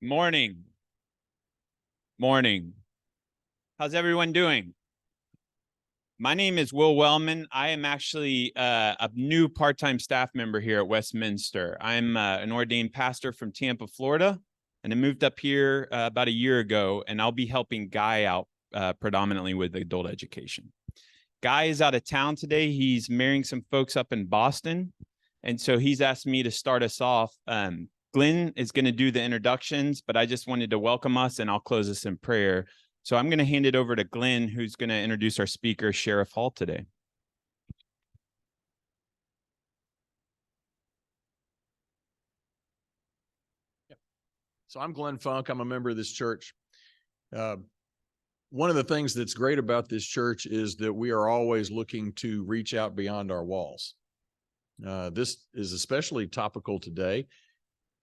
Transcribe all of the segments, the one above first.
Morning. Morning. How's everyone doing? My name is Will Wellman. I am actually a new part-time staff member here at Westminster. I'm an ordained pastor from Tampa, Florida, and I moved up here about a year ago, and I'll be helping Guy out predominantly with adult education. Guy is out of town today. He's marrying some folks up in Boston, and so he's asked me to start us off. Glenn is going to do the introductions, but I just wanted to welcome us, and I'll close us in prayer. So I'm going to hand it over to Glenn, who's going to introduce our speaker, Sheriff Hall, today. So I'm Glenn Funk. I'm a member of this church. One of the things that's great about this church is that we are always looking to reach out beyond our walls. This is especially topical today.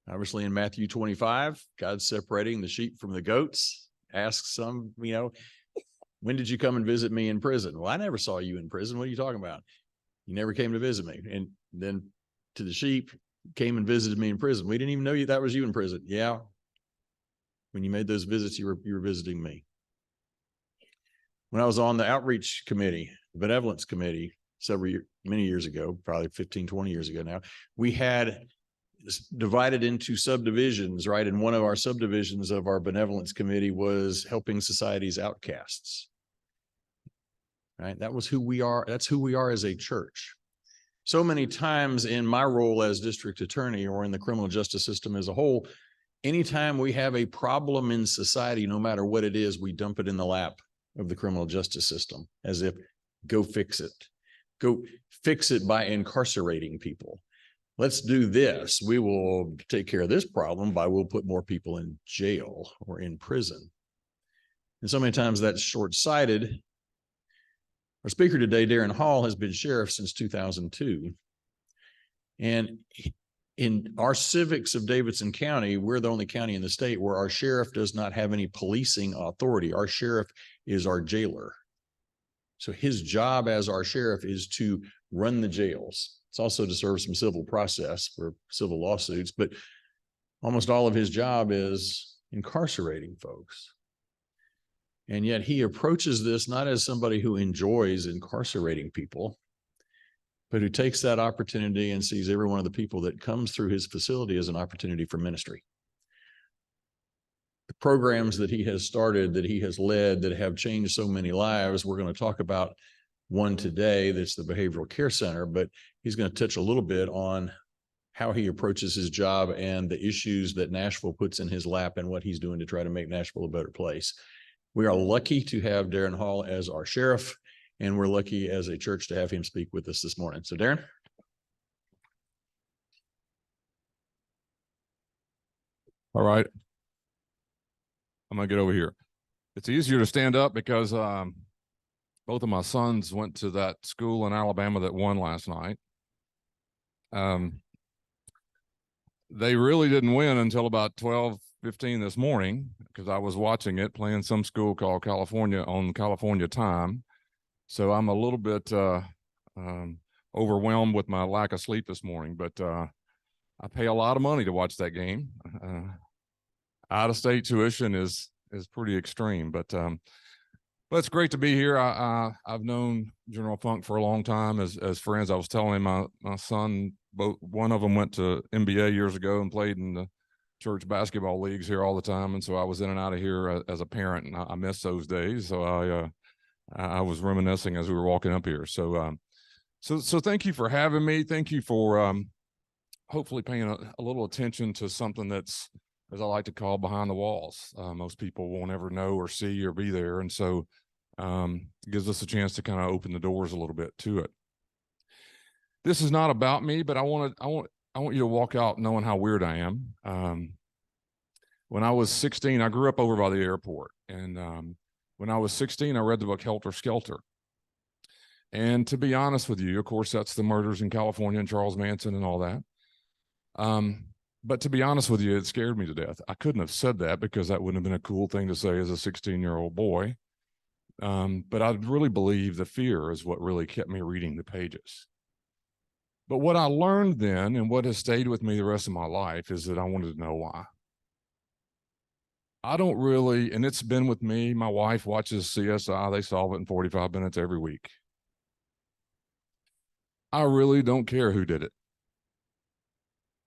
Obviously, in Matthew 25, God's separating the sheep from the goats. Asks some, when did you come and visit me in prison? Well, I never saw you in prison. What are you talking about? You never came to visit me. And then to the sheep, came and visited me in prison. We didn't even know that was you in prison. Yeah. When you made those visits, you were visiting me. When I was on the outreach committee, the benevolence committee, many years ago, probably 15, 20 years ago now, we had divided into subdivisions, right? And one of our subdivisions of our benevolence committee was helping society's outcasts, right? That was who we are. That's who we are as a church. So many times in my role as district attorney or in the criminal justice system as a whole, anytime we have a problem in society, no matter what it is, we dump it in the lap of the criminal justice system as if, go fix it. Go fix it by incarcerating people. Let's do this. We will take care of this problem we'll put more people in jail or in prison. And so many times that's short-sighted. Our speaker today, Darren Hall, has been sheriff since 2002. And in our civics of Davidson County, we're the only county in the state where our sheriff does not have any policing authority. Our sheriff is our jailer. So his job as our sheriff is to run the jails. It's also to serve some civil process for civil lawsuits, but almost all of his job is incarcerating folks. And yet he approaches this not as somebody who enjoys incarcerating people, but who takes that opportunity and sees every one of the people that comes through his facility as an opportunity for ministry. The programs that he has started, that he has led, that have changed so many lives, we're going to talk about one today that's the Behavioral Care Center, but he's going to touch a little bit on how he approaches his job and the issues that Nashville puts in his lap and what he's doing to try to make Nashville a better place. We are lucky to have Darren Hall as our sheriff, and we're lucky as a church to have him speak with us this morning. So Darren. All right. I'm going to get over here. It's easier to stand up because both of my sons went to that school in Alabama that won last night. They really didn't win until about 12:15 this morning because I was watching it playing some school called California on California time. So I'm a little bit overwhelmed with my lack of sleep this morning, but I pay a lot of money to watch that game. Out-of-state tuition is pretty extreme, but it's great to be here. I've known General Funk for a long time as friends. I was telling him my son, one of them went to NBA years ago and played in the church basketball leagues here all the time, and so I was in and out of here as a parent, and I miss those days. So I was reminiscing as we were walking up here. So thank you for having me. Thank you for hopefully paying a little attention to something that's, as I like to call, behind the walls. Most people won't ever know or see or be there. And so it gives us a chance to kind of open the doors a little bit to it. This is not about me, but I want you to walk out knowing how weird I am. When I was 16, I grew up over by the airport. And when I was 16, I read the book Helter Skelter. And to be honest with you, of course, that's the murders in California and Charles Manson and all that. But to be honest with you, it scared me to death. I couldn't have said that because that wouldn't have been a cool thing to say as a 16-year-old boy. But I really believe the fear is what really kept me reading the pages. But what I learned then and what has stayed with me the rest of my life is that I wanted to know why. I don't really, and it's been with me. My wife watches CSI. They solve it in 45 minutes every week. I really don't care who did it.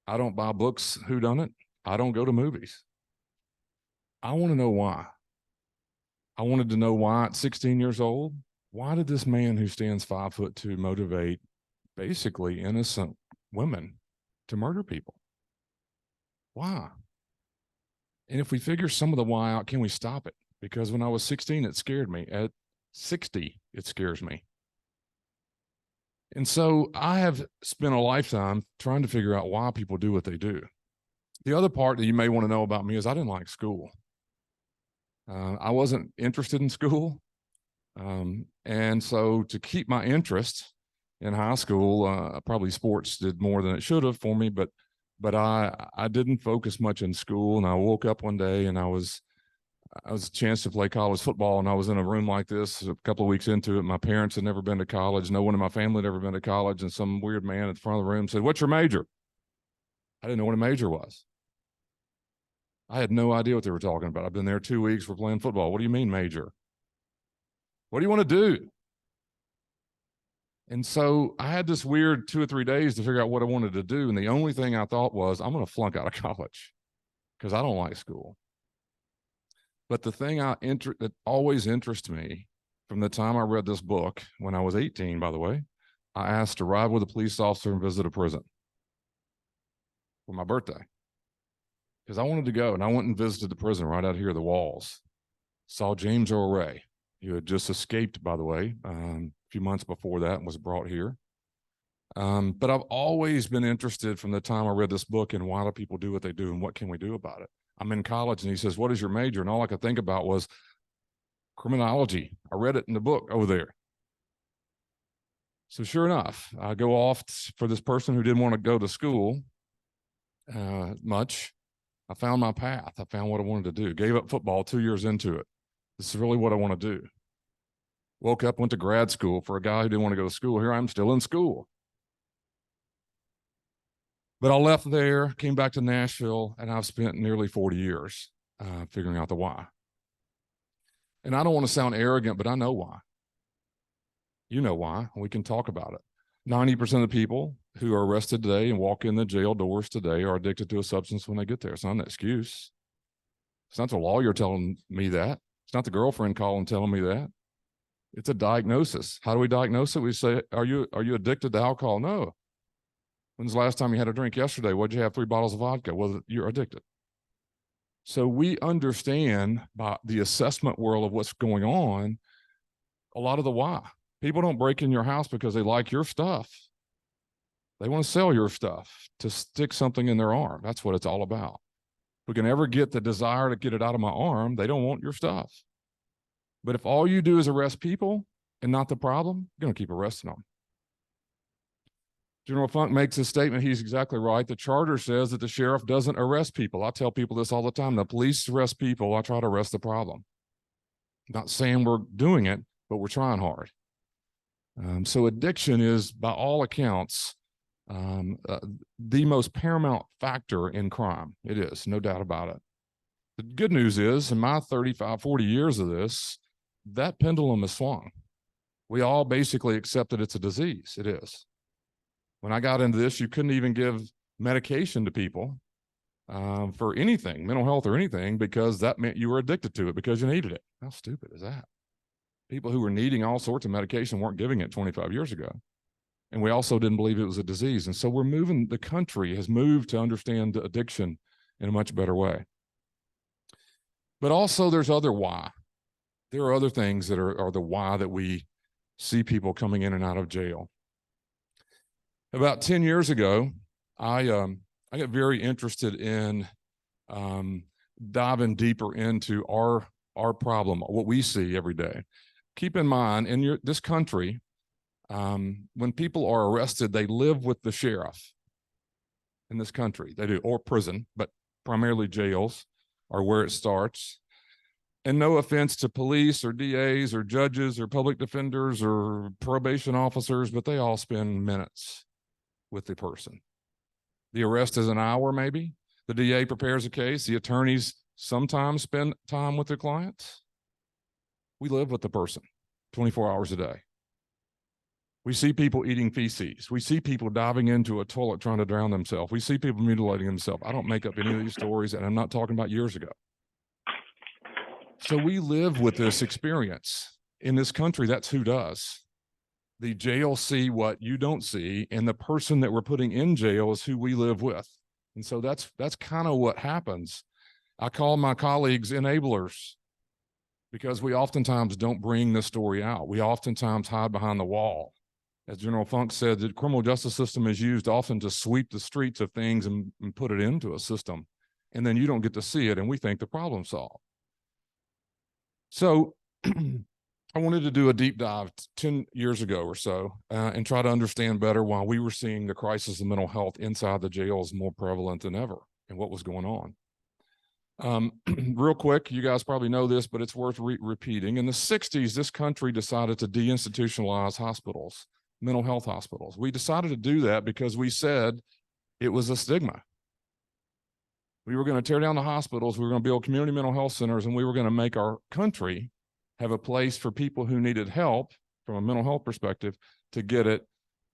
I don't buy books who done it. I don't go to movies. I want to know why. I wanted to know why at 16 years old. Why did this man who stands 5'2" motivate basically innocent women to murder people? Why? And if we figure some of the why out, can we stop it? Because when I was 16, it scared me. At 60, it scares me. And so I have spent a lifetime trying to figure out why people do what they do. The other part that you may want to know about me is I didn't like school. I wasn't interested in school. And so to keep my interest in high school, probably sports did more than it should have for me, but I didn't focus much in school. And I woke up one day and I was a chance to play college football, and I was in a room like this a couple of weeks into it. My parents had never been to college. No one in my family had ever been to college. And some weird man at the front of the room said, "What's your major?" I didn't know what a major was. I had no idea what they were talking about. I've been there 2 weeks. We're playing football. What do you mean major? What do you want to do? And so I had this weird 2 or 3 days to figure out what I wanted to do. And the only thing I thought was, I'm going to flunk out of college because I don't like school. But the thing that always interests me from the time I read this book, when I was 18, by the way, I asked to ride with a police officer and visit a prison for my birthday because I wanted to go. And I went and visited the prison right out here, the walls. Saw James Earl Ray, who had just escaped, by the way, a few months before that and was brought here. But I've always been interested from the time I read this book in why do people do what they do and what can we do about it? I'm in college and he says, "What is your major?" And all I could think about was criminology. I read it in the book over there. So sure enough, I go off for this person who didn't want to go to school much. I found my path. I found what I wanted to do. Gave up football 2 years into it. This is really what I want to do. Woke up, went to grad school for a guy who didn't want to go to school. Here I'm still in school. But I left there, came back to Nashville, and I've spent nearly 40 years figuring out the why. And I don't want to sound arrogant, but I know why. You know why. We can talk about it. 90% of the people who are arrested today and walk in the jail doors today are addicted to a substance when they get there. It's not an excuse. It's not the lawyer telling me that. It's not the girlfriend calling telling me that. It's a diagnosis. How do we diagnose it? We say, are you addicted to alcohol? No. When's the last time you had a drink? Yesterday. What'd you have? 3 bottles of vodka? Well, you're addicted. So we understand by the assessment world of what's going on, a lot of the why. People don't break in your house because they like your stuff. They want to sell your stuff to stick something in their arm. That's what it's all about. If we can ever get the desire to get it out of my arm, they don't want your stuff. But if all you do is arrest people and not the problem, you're going to keep arresting them. General Funk makes a statement. He's exactly right. The charter says that the sheriff doesn't arrest people. I tell people this all the time. The police arrest people. I try to arrest the problem. Not saying we're doing it, but we're trying hard. So addiction is, by all accounts, the most paramount factor in crime. It is, no doubt about it. The good news is, in my 35, 40 years of this, that pendulum has swung. We all basically accept that it's a disease. It is. When I got into this, you couldn't even give medication to people for anything, mental health or anything, because that meant you were addicted to it because you needed it. How stupid is that? People who were needing all sorts of medication weren't giving it 25 years ago. And we also didn't believe it was a disease. And so the country has moved to understand addiction in a much better way. But also there's other why. There are other things that are the why that we see people coming in and out of jail. About 10 years ago, I got very interested in diving deeper into our problem, what we see every day. Keep in mind, in this country, when people are arrested, they live with the sheriff in this country. They do, or prison, but primarily jails are where it starts. And no offense to police or DAs or judges or public defenders or probation officers, but they all spend minutes with the person. The arrest is an hour, maybe. The DA prepares a case. The attorneys sometimes spend time with their clients. We live with the person 24 hours a day. We see people eating feces. We see people diving into a toilet trying to drown themselves. We see people mutilating themselves. I don't make up any of these stories, and I'm not talking about years ago. So we live with this experience. In this country, that's who does. The jail see what you don't see, and the person that we're putting in jail is who we live with. And so that's kind of what happens. I call my colleagues enablers because we oftentimes don't bring the story out. We oftentimes hide behind the wall. As General Funk said, the criminal justice system is used often to sweep the streets of things and put it into a system. And then you don't get to see it, and we think the problem's solved. So I wanted to do a deep dive 10 years ago or so and try to understand better why we were seeing the crisis of mental health inside the jails more prevalent than ever and what was going on. Real quick, you guys probably know this, but it's worth repeating. In the 60s, this country decided to deinstitutionalize hospitals, mental health hospitals. We decided to do that because we said it was a stigma. We were going to tear down the hospitals, we were going to build community mental health centers, and we were going to make our country have a place for people who needed help from a mental health perspective to get it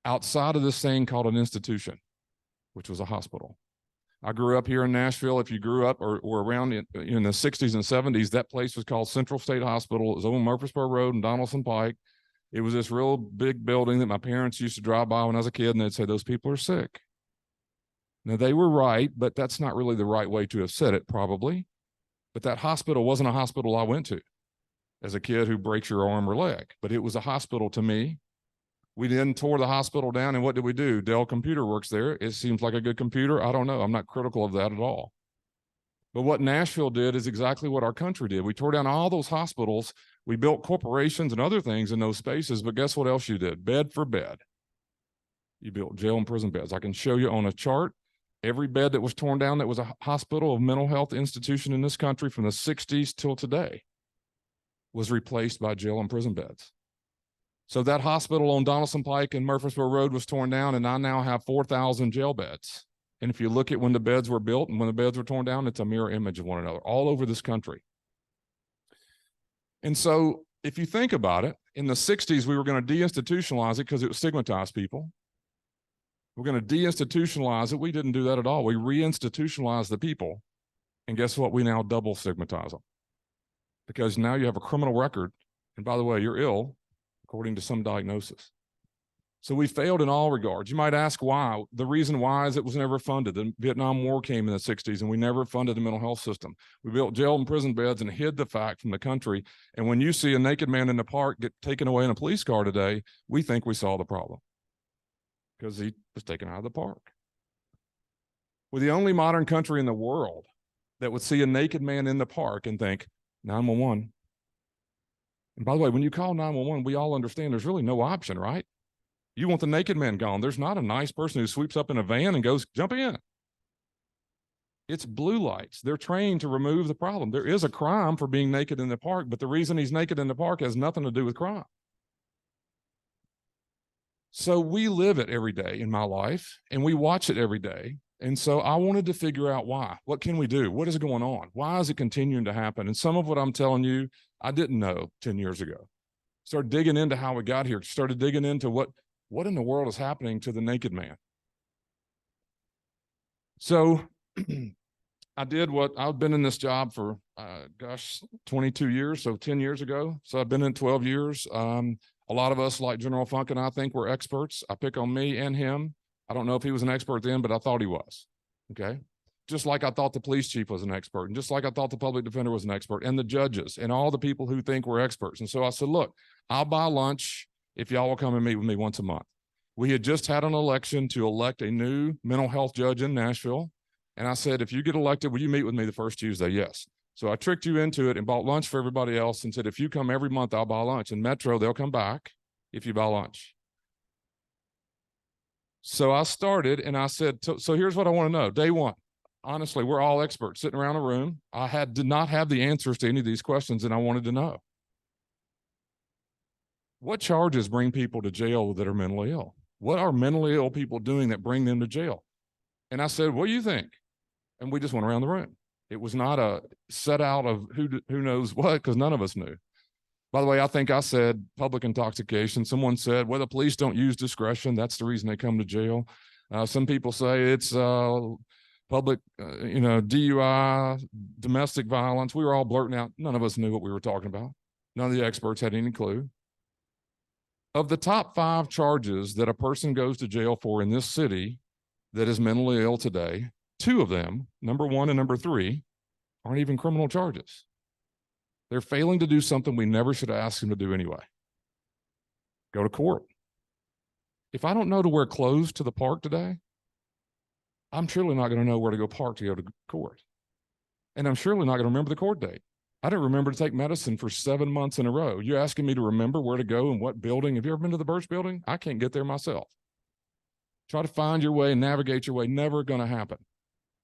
outside of this thing called an institution, which was a hospital. I grew up here in Nashville. If you grew up or around in the 60s and 70s, that place was called Central State Hospital. It was on Murfreesboro Road and Donaldson Pike. It was this real big building that my parents used to drive by when I was a kid, and they'd say, those people are sick. Now, they were right, but that's not really the right way to have said it, probably. But that hospital wasn't a hospital I went to as a kid who breaks your arm or leg, but it was a hospital to me. We then tore the hospital down, and what did we do? Dell Computer works there. It seems like a good computer. I don't know. I'm not critical of that at all. But what Nashville did is exactly what our country did. We tore down all those hospitals. We built corporations and other things in those spaces, but guess what else you did? Bed for bed. You built jail and prison beds. I can show you on a chart every bed that was torn down that was a hospital, a mental health institution in this country from the 60s till today was replaced by jail and prison beds. So that hospital on Donaldson Pike and Murfreesboro Road was torn down, and I now have 4,000 jail beds. And if you look at when the beds were built and when the beds were torn down, it's a mirror image of one another all over this country. And so if you think about it, in the 60s, we were going to deinstitutionalize it because it would stigmatize people. We're going to deinstitutionalize it. We didn't do that at all. We reinstitutionalized the people. And guess what? We now double stigmatize them. Because now you have a criminal record. And by the way, you're ill, according to some diagnosis. So we failed in all regards. You might ask why. The reason why is it was never funded. The Vietnam War came in the 60s, and we never funded the mental health system. We built jail and prison beds and hid the fact from the country. And when you see a naked man in the park get taken away in a police car today, we think we solved the problem because he was taken out of the park. We're the only modern country in the world that would see a naked man in the park and think, 911. And by the way, when you call 911, we all understand there's really no option, right? You want the naked man gone. There's not a nice person who sweeps up in a van and goes, jump in. It's blue lights. They're trained to remove the problem. There is a crime for being naked in the park, but the reason he's naked in the park has nothing to do with crime. So we live it every day in my life, and we watch it every day. And so I wanted to figure out why. What can we do? What is going on? Why is it continuing to happen? And some of what I'm telling you, I didn't know 10 years ago. Started digging into how we got here. Started digging into what in the world is happening to the naked man. So I did what I've been in this job for, 22 years. So 10 years ago. So I've been in 12 years. A lot of us, like General Funk and I, think we're experts. I pick on me and him. I don't know if he was an expert then, but I thought he was. Okay. Just like I thought the police chief was an expert, and just like I thought the public defender was an expert, and the judges and all the people who think we're experts. And so I said, look, I'll buy lunch if y'all will come and meet with me once a month. We had just had an election to elect a new mental health judge in Nashville. And I said, if you get elected, will you meet with me the first Tuesday? Yes. So I tricked you into it and bought lunch for everybody else and said, if you come every month, I'll buy lunch. In Metro, they'll come back if you buy lunch. So I started and I said, so here's what I want to know. Day one, honestly, we're all experts sitting around a room. I did not have the answers to any of these questions, and I wanted to know. What charges bring people to jail that are mentally ill? What are mentally ill people doing that bring them to jail? And I said, what do you think? And we just went around the room. It was not a set out of who knows what, because none of us knew. By the way, I think I said public intoxication. Someone said, well, the police don't use discretion. That's the reason they come to jail. Some people say it's public, DUI, domestic violence. We were all blurting out. None of us knew what we were talking about. None of the experts had any clue. Of the top 5 charges that a person goes to jail for in this city that is mentally ill today, 2 of them, number 1 and number 3, aren't even criminal charges. They're failing to do something we never should ask them to do anyway. Go to court. If I don't know to wear clothes to the park today, I'm surely not going to know where to go park to go to court. And I'm surely not going to remember the court date. I didn't remember to take medicine for 7 months in a row. You're asking me to remember where to go and what building. Have you ever been to the Birch building? I can't get there myself. Try to find your way, navigate your way, never going to happen.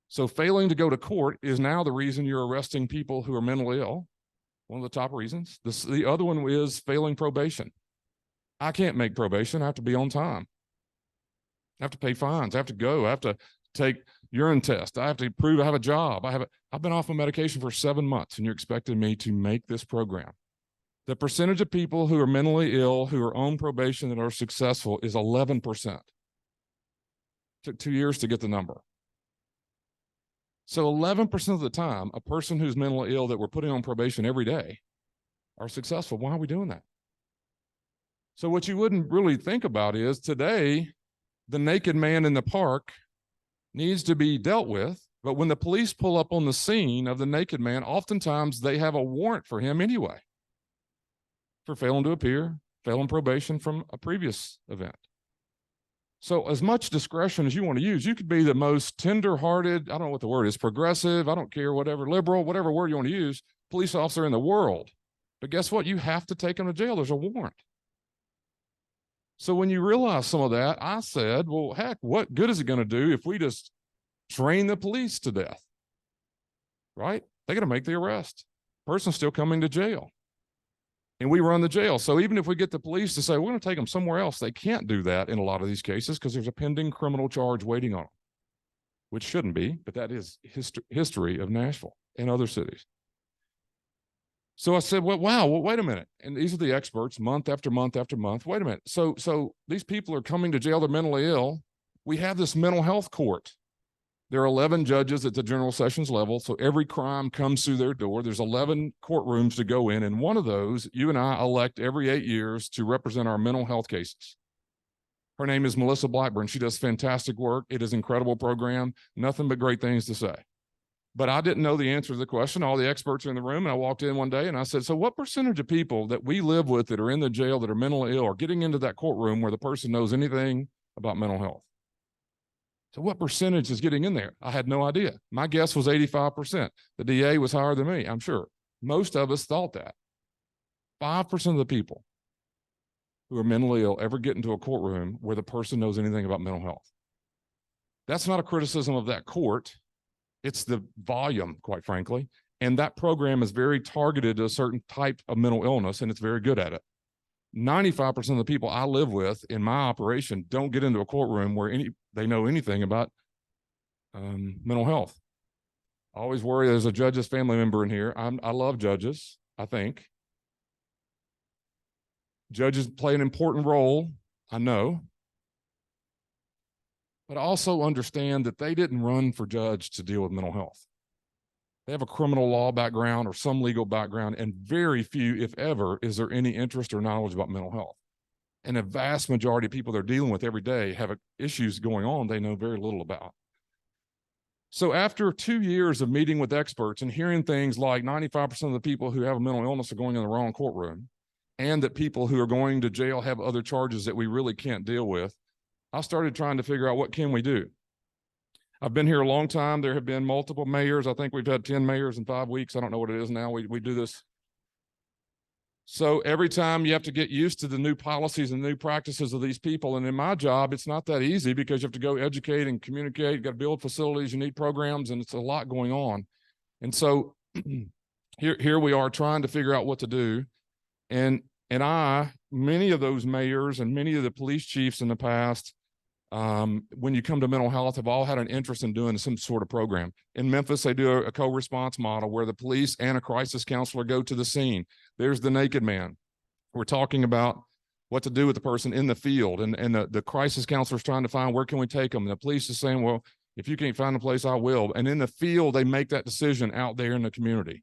So failing to go to court is now the reason you're arresting people who are mentally ill. One of the top reasons. The other one is failing probation. I can't make probation. I have to be on time. I have to pay fines. I have to go. I have to take urine tests. I have to prove I have a job. I've been off of medication for 7 months, and you're expecting me to make this program. The percentage of people who are mentally ill, who are on probation that are successful is 11%. Took 2 years to get the number. So 11% of the time, a person who's mentally ill that we're putting on probation every day are successful. Why are we doing that? So what you wouldn't really think about is today, the naked man in the park needs to be dealt with. But when the police pull up on the scene of the naked man, oftentimes they have a warrant for him anyway for failing to appear, failing probation from a previous event. So as much discretion as you want to use, you could be the most tender-hearted, I don't know what the word is, progressive, I don't care, whatever, liberal, whatever word you want to use, police officer in the world. But guess what? You have to take them to jail. There's a warrant. So when you realize some of that, I said, well, heck, what good is it going to do if we just train the police to death? Right? They got to make the arrest. Person's still coming to jail. And we run the jail. So even if we get the police to say, we're going to take them somewhere else, they can't do that in a lot of these cases because there's a pending criminal charge waiting on them, which shouldn't be, but that is history of Nashville and other cities. So I said, well, wow, well, wait a minute. And these are the experts month after month after month. Wait a minute. So these people are coming to jail. They're mentally ill. We have this mental health court. There are 11 judges at the general sessions level, so every crime comes through their door. There's 11 courtrooms to go in, and one of those, you and I elect every 8 years to represent our mental health cases. Her name is Melissa Blackburn. She does fantastic work. It is an incredible program. Nothing but great things to say. But I didn't know the answer to the question. All the experts are in the room, and I walked in one day, and I said, so what percentage of people that we live with that are in the jail that are mentally ill are getting into that courtroom where the person knows anything about mental health? So what percentage is getting in there? I had no idea. My guess was 85%. The DA was higher than me, I'm sure. Most of us thought that. 5% of the people who are mentally ill ever get into a courtroom where the person knows anything about mental health. That's not a criticism of that court. It's the volume, quite frankly. And that program is very targeted to a certain type of mental illness, and it's very good at it. 95% of the people I live with in my operation don't get into a courtroom where they know anything about mental health. I always worry there's a judge's family member in here. I love judges, I think. Judges play an important role, I know. But I also understand that they didn't run for judge to deal with mental health. They have a criminal law background or some legal background, and very few, if ever, is there any interest or knowledge about mental health. And a vast majority of people they're dealing with every day have issues going on they know very little about. So after 2 years of meeting with experts and hearing things like 95% of the people who have a mental illness are going in the wrong courtroom, and that people who are going to jail have other charges that we really can't deal with, I started trying to figure out what can we do. I've been here a long time. There have been multiple mayors. I think we've had 10 mayors in 5 weeks. I don't know what it is now. We do this. So every time you have to get used to the new policies and new practices of these people. And in my job, it's not that easy because you have to go educate and communicate. You got to build facilities. You need programs, and it's a lot going on. And so here we are trying to figure out what to do. And many of those mayors and many of the police chiefs in the past, when you come to mental health, have all had an interest in doing some sort of program. In Memphis, they do a co-response model where the police and a crisis counselor go to the scene. There's the naked man. We're talking about what to do with the person in the field, and the crisis counselor is trying to find where can we take them. And the police is saying, well, if you can't find a place, I will. And in the field, they make that decision out there in the community.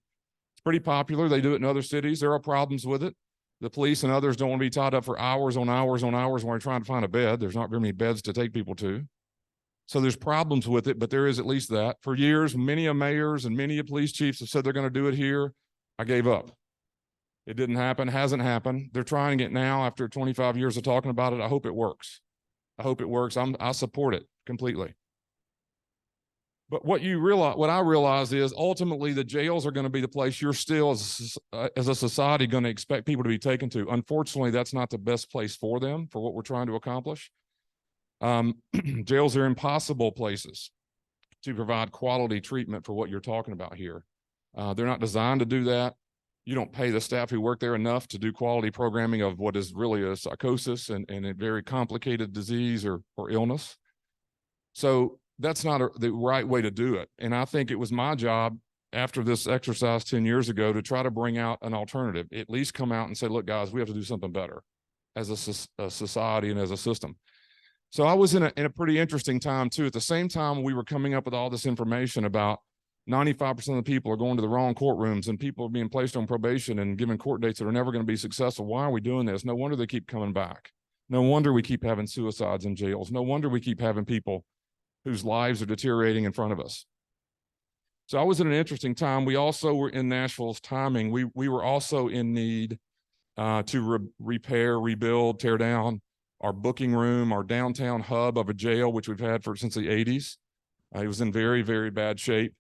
It's pretty popular. They do it in other cities. There are problems with it. The police and others don't want to be tied up for hours on hours on hours when they're trying to find a bed. There's not very many beds to take people to. So there's problems with it, but there is at least that. For years, many mayors and many police chiefs have said they're going to do it here. I gave up. It didn't happen, hasn't happened. They're trying it now after 25 years of talking about it. I hope it works. I hope it works. I support it completely. But what I realize is ultimately the jails are going to be the place you're still as a society going to expect people to be taken to. Unfortunately, that's not the best place for them for what we're trying to accomplish. Jails are impossible places to provide quality treatment for what you're talking about here. They're not designed to do that. You don't pay the staff who work there enough to do quality programming of what is really a psychosis and a very complicated disease or illness. So that's not the right way to do it. And I think it was my job after this exercise 10 years ago to try to bring out an alternative, at least come out and say, look, guys, we have to do something better as a society and as a system. So I was in a pretty interesting time too. At the same time, we were coming up with all this information about 95% of the people are going to the wrong courtrooms and people are being placed on probation and given court dates that are never going to be successful. Why are we doing this? No wonder they keep coming back. No wonder we keep having suicides in jails. No wonder we keep having people whose lives are deteriorating in front of us. So I was in an interesting time. We also were in Nashville's timing. We were also in need to repair, rebuild, tear down our booking room, our downtown hub of a jail, which we've had since the 80s. It was in very, very bad shape.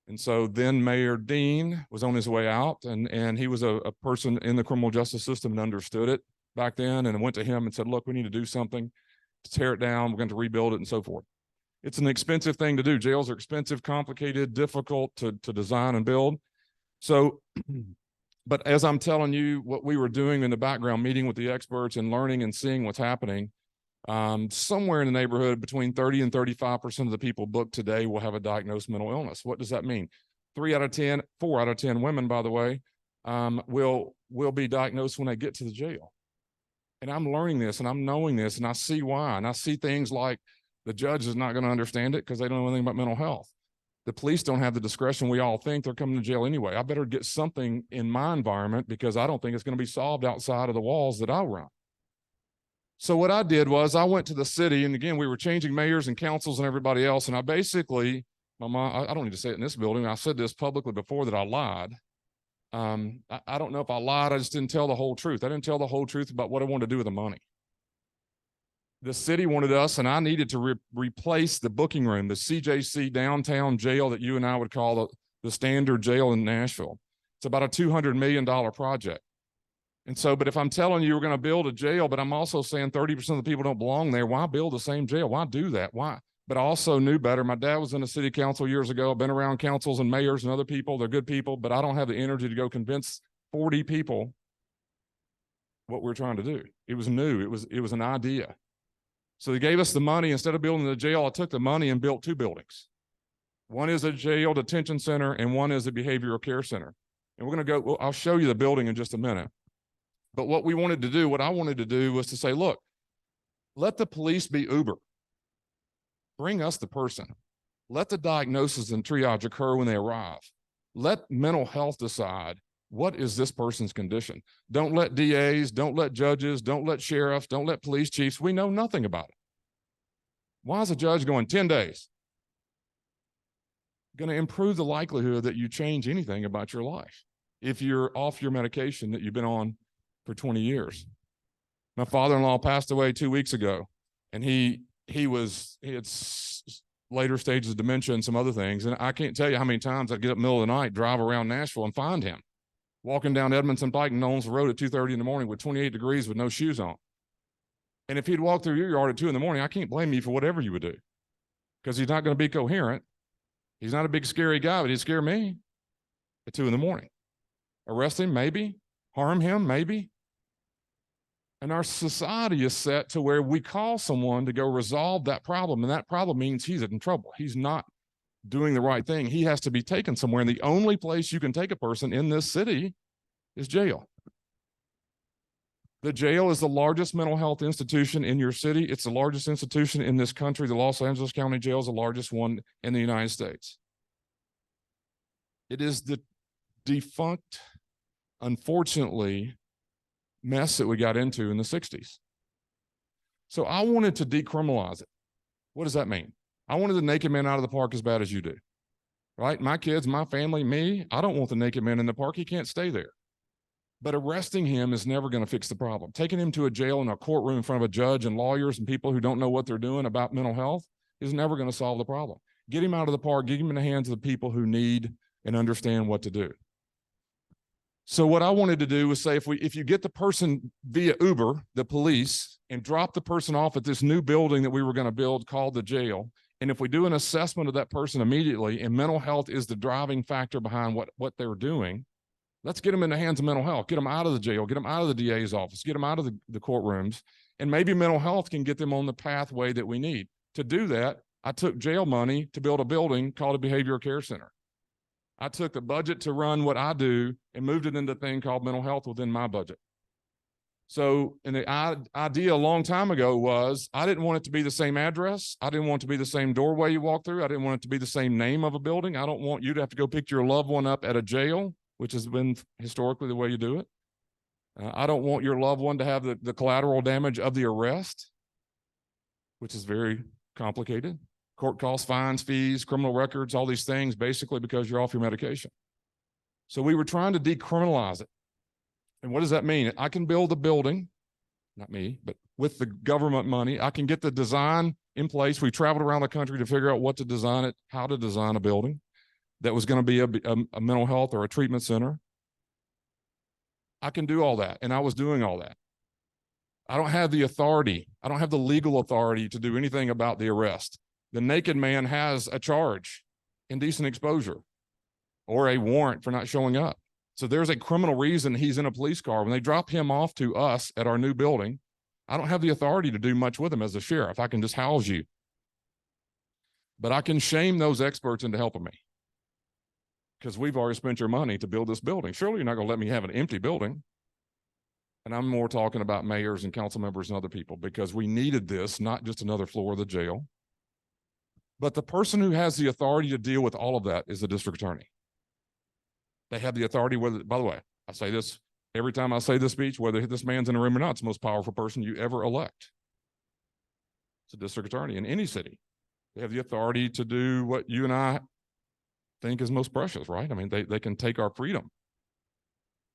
And so then Mayor Dean was on his way out, and he was a person in the criminal justice system and understood it back then, and went to him and said, look, we need to do something to tear it down. We're going to rebuild it and so forth. It's an expensive thing to do. Jails are expensive, complicated, difficult to design and build. So, but as I'm telling you, what we were doing in the background, meeting with the experts and learning and seeing what's happening, somewhere in the neighborhood between 30 and 35% of the people booked today will have a diagnosed mental illness. What does that mean? 4 out of 10 women, by the way, will be diagnosed when they get to the jail. And I'm learning this and I'm knowing this and I see why. And I see things like the judge is not going to understand it because they don't know anything about mental health. The police don't have the discretion we all think. They're coming to jail anyway. I better get something in my environment because I don't think it's going to be solved outside of the walls that I run. So what I did was I went to the city, and again, we were changing mayors and councils and everybody else. And I basically, my mom, I don't need to say it in this building. I said this publicly before that I lied. I don't know if I lied. I just didn't tell the whole truth. I didn't tell the whole truth about what I wanted to do with the money. The city wanted us, and I needed to replace the booking room, the CJC downtown jail that you and I would call the standard jail in Nashville. It's about a $200 million project. And so, but if I'm telling you we're going to build a jail, but I'm also saying 30% of the people don't belong there, why build the same jail? Why do that? Why? But I also knew better. My dad was in the city council years ago. I've been around councils and mayors and other people. They're good people, but I don't have the energy to go convince 40 people what we're trying to do. It was new. It was an idea. So they gave us the money. Instead of building the jail, I took the money and built 2 buildings. One is a jail detention center and one is a behavioral care center. And we're going to go, well, I'll show you the building in just a minute. But what I wanted to do was to say, look, let the police be Uber. Bring us the person. Let the diagnosis and triage occur when they arrive. Let mental health decide what is this person's condition. Don't let DAs, don't let judges, don't let sheriffs, don't let police chiefs. We know nothing about it. Why is a judge going 10 days? Going to improve the likelihood that you change anything about your life if you're off your medication that you've been on for 20 years. My father-in-law passed away 2 weeks ago, and he had later stages of dementia and some other things. And I can't tell you how many times I'd get up in the middle of the night, drive around Nashville and find him walking down Edmondson Pike and Knowles Road at 2:30 in the morning with 28 degrees with no shoes on. And if he'd walk through your yard at 2 in the morning, I can't blame you for whatever you would do because he's not going to be coherent. He's not a big scary guy, but he'd scare me at 2 in the morning. Arrest him, maybe. Harm him, maybe. And our society is set to where we call someone to go resolve that problem. And that problem means he's in trouble. He's not doing the right thing. He has to be taken somewhere. And the only place you can take a person in this city is jail. The jail is the largest mental health institution in your city. It's the largest institution in this country. The Los Angeles County Jail is the largest one in the United States. It is the defunct, unfortunately, mess that we got into in the 60s. So I wanted to decriminalize it. What does that mean? I wanted the naked man out of the park as bad as you do, right? My kids, my family, me, I don't want the naked man in the park. He can't stay there. But arresting him is never going to fix the problem. Taking him to a jail in a courtroom in front of a judge and lawyers and people who don't know what they're doing about mental health is never going to solve the problem. Get him out of the park, get him in the hands of the people who need and understand what to do. So what I wanted to do was say, if you get the person via Uber, the police, and drop the person off at this new building that we were going to build called the jail, and if we do an assessment of that person immediately, and mental health is the driving factor behind what they're doing, let's get them in the hands of mental health, get them out of the jail, get them out of the DA's office, get them out of the courtrooms, and maybe mental health can get them on the pathway that we need. To do that, I took jail money to build a building called a behavioral care center. I took the budget to run what I do and moved it into a thing called mental health within my budget. So, and the idea a long time ago was I didn't want it to be the same address. I didn't want it to be the same doorway you walk through. I didn't want it to be the same name of a building. I don't want you to have to go pick your loved one up at a jail, which has been historically the way you do it. I don't want your loved one to have the collateral damage of the arrest, which is very complicated. Court costs, fines, fees, criminal records, all these things, basically because you're off your medication. So we were trying to decriminalize it. And what does that mean? I can build a building, not me, but with the government money, I can get the design in place. We traveled around the country to figure out what to design it, how to design a building that was going to be a mental health or a treatment center. I can do all that, and I was doing all that. I don't have the authority. I don't have the legal authority to do anything about the arrest. The naked man has a charge, indecent exposure, or a warrant for not showing up. So there's a criminal reason he's in a police car. When they drop him off to us at our new building, I don't have the authority to do much with him as a sheriff. I can just house you. But I can shame those experts into helping me, because we've already spent your money to build this building. Surely you're not going to let me have an empty building. And I'm more talking about mayors and council members and other people, because we needed this, not just another floor of the jail. But the person who has the authority to deal with all of that is the district attorney. They have the authority, whether, by the way, I say this every time I say this speech, whether this man's in the room or not, it's the most powerful person you ever elect. It's a district attorney in any city. They have the authority to do what you and I think is most precious, right? I mean, they can take our freedom.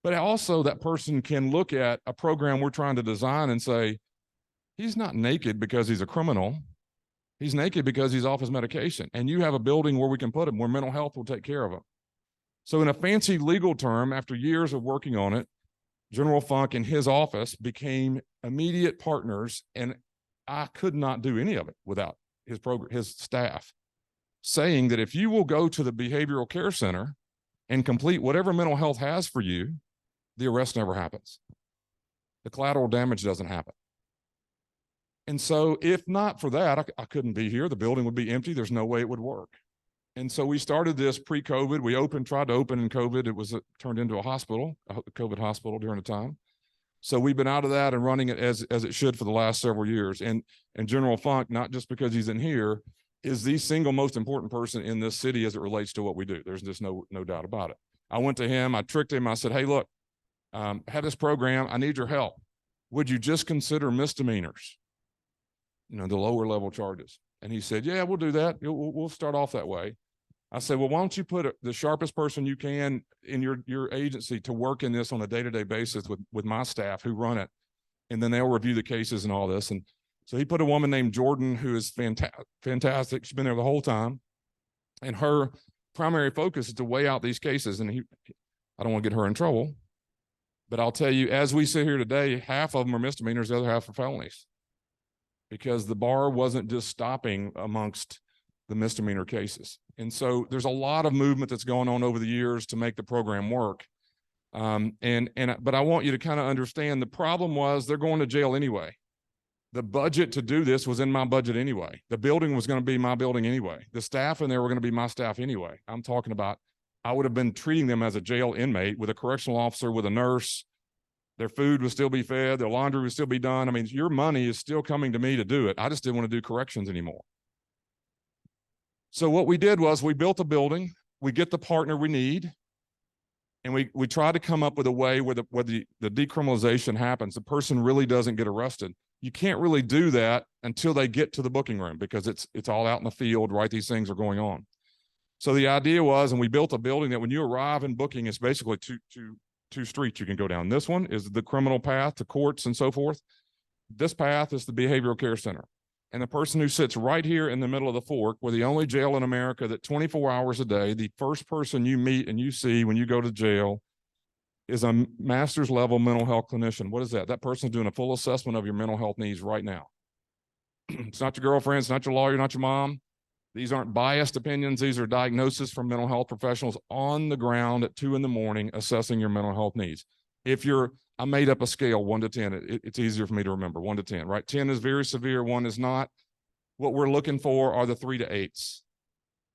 But also that person can look at a program we're trying to design and say, he's not naked because he's a criminal. He's naked because he's off his medication. And you have a building where we can put him, where mental health will take care of him. So in a fancy legal term, after years of working on it, General Funk and his office became immediate partners, and I could not do any of it without his staff saying that if you will go to the behavioral care center and complete whatever mental health has for you, the arrest never happens. The collateral damage doesn't happen. And so if not for that, I couldn't be here. The building would be empty. There's no way it would work. And so we started this pre-COVID. We tried to open in COVID. It was turned into a hospital, a COVID hospital during the time. So we've been out of that and running it as it should for the last several years. And General Funk, not just because he's in here, is the single most important person in this city as it relates to what we do. There's just no doubt about it. I went to him, I tricked him. I said, hey, look, I have this program. I need your help. Would you just consider misdemeanors? You know, the lower level charges. And he said, yeah, we'll do that. We'll start off that way. I said, well, why don't you put the sharpest person you can in your agency to work in this on a day-to-day basis with my staff who run it, and then they'll review the cases and all this. And so he put a woman named Jordan, who is fantastic. She's been there the whole time, and her primary focus is to weigh out these cases. And I don't want to get her in trouble, but I'll tell you, as we sit here today, half of them are misdemeanors, the other half are felonies, because the bar wasn't just stopping amongst the misdemeanor cases. And so there's a lot of movement that's going on over the years to make the program work. But I want you to kind of understand the problem was they're going to jail anyway. The budget to do this was in my budget anyway. The building was going to be my building anyway. The staff in there were going to be my staff anyway. I'm talking about, I would have been treating them as a jail inmate with a correctional officer, with a nurse. Their food would still be fed. Their laundry would still be done. I mean, your money is still coming to me to do it. I just didn't want to do corrections anymore. So what we did was we built a building. We get the partner we need. And we try to come up with a way where the decriminalization happens. The person really doesn't get arrested. You can't really do that until they get to the booking room, because it's all out in the field, right? These things are going on. So the idea was, and we built a building that when you arrive in booking, it's basically two streets you can go down. This one is the criminal path to courts and so forth. This path is the behavioral care center. And the person who sits right here in the middle of the fork, we're the only jail in America that 24 hours a day, the first person you meet and you see when you go to jail is a master's level mental health clinician. What is that? That person's doing a full assessment of your mental health needs right now. It's not your girlfriend, it's not your lawyer, not your mom. These aren't biased opinions. These are diagnoses from mental health professionals on the ground at 2 a.m. assessing your mental health needs. I made up a scale 1 to 10. It's easier for me to remember, 1 to 10, right? 10 is very severe, 1 is not. What we're looking for are the 3 to 8s.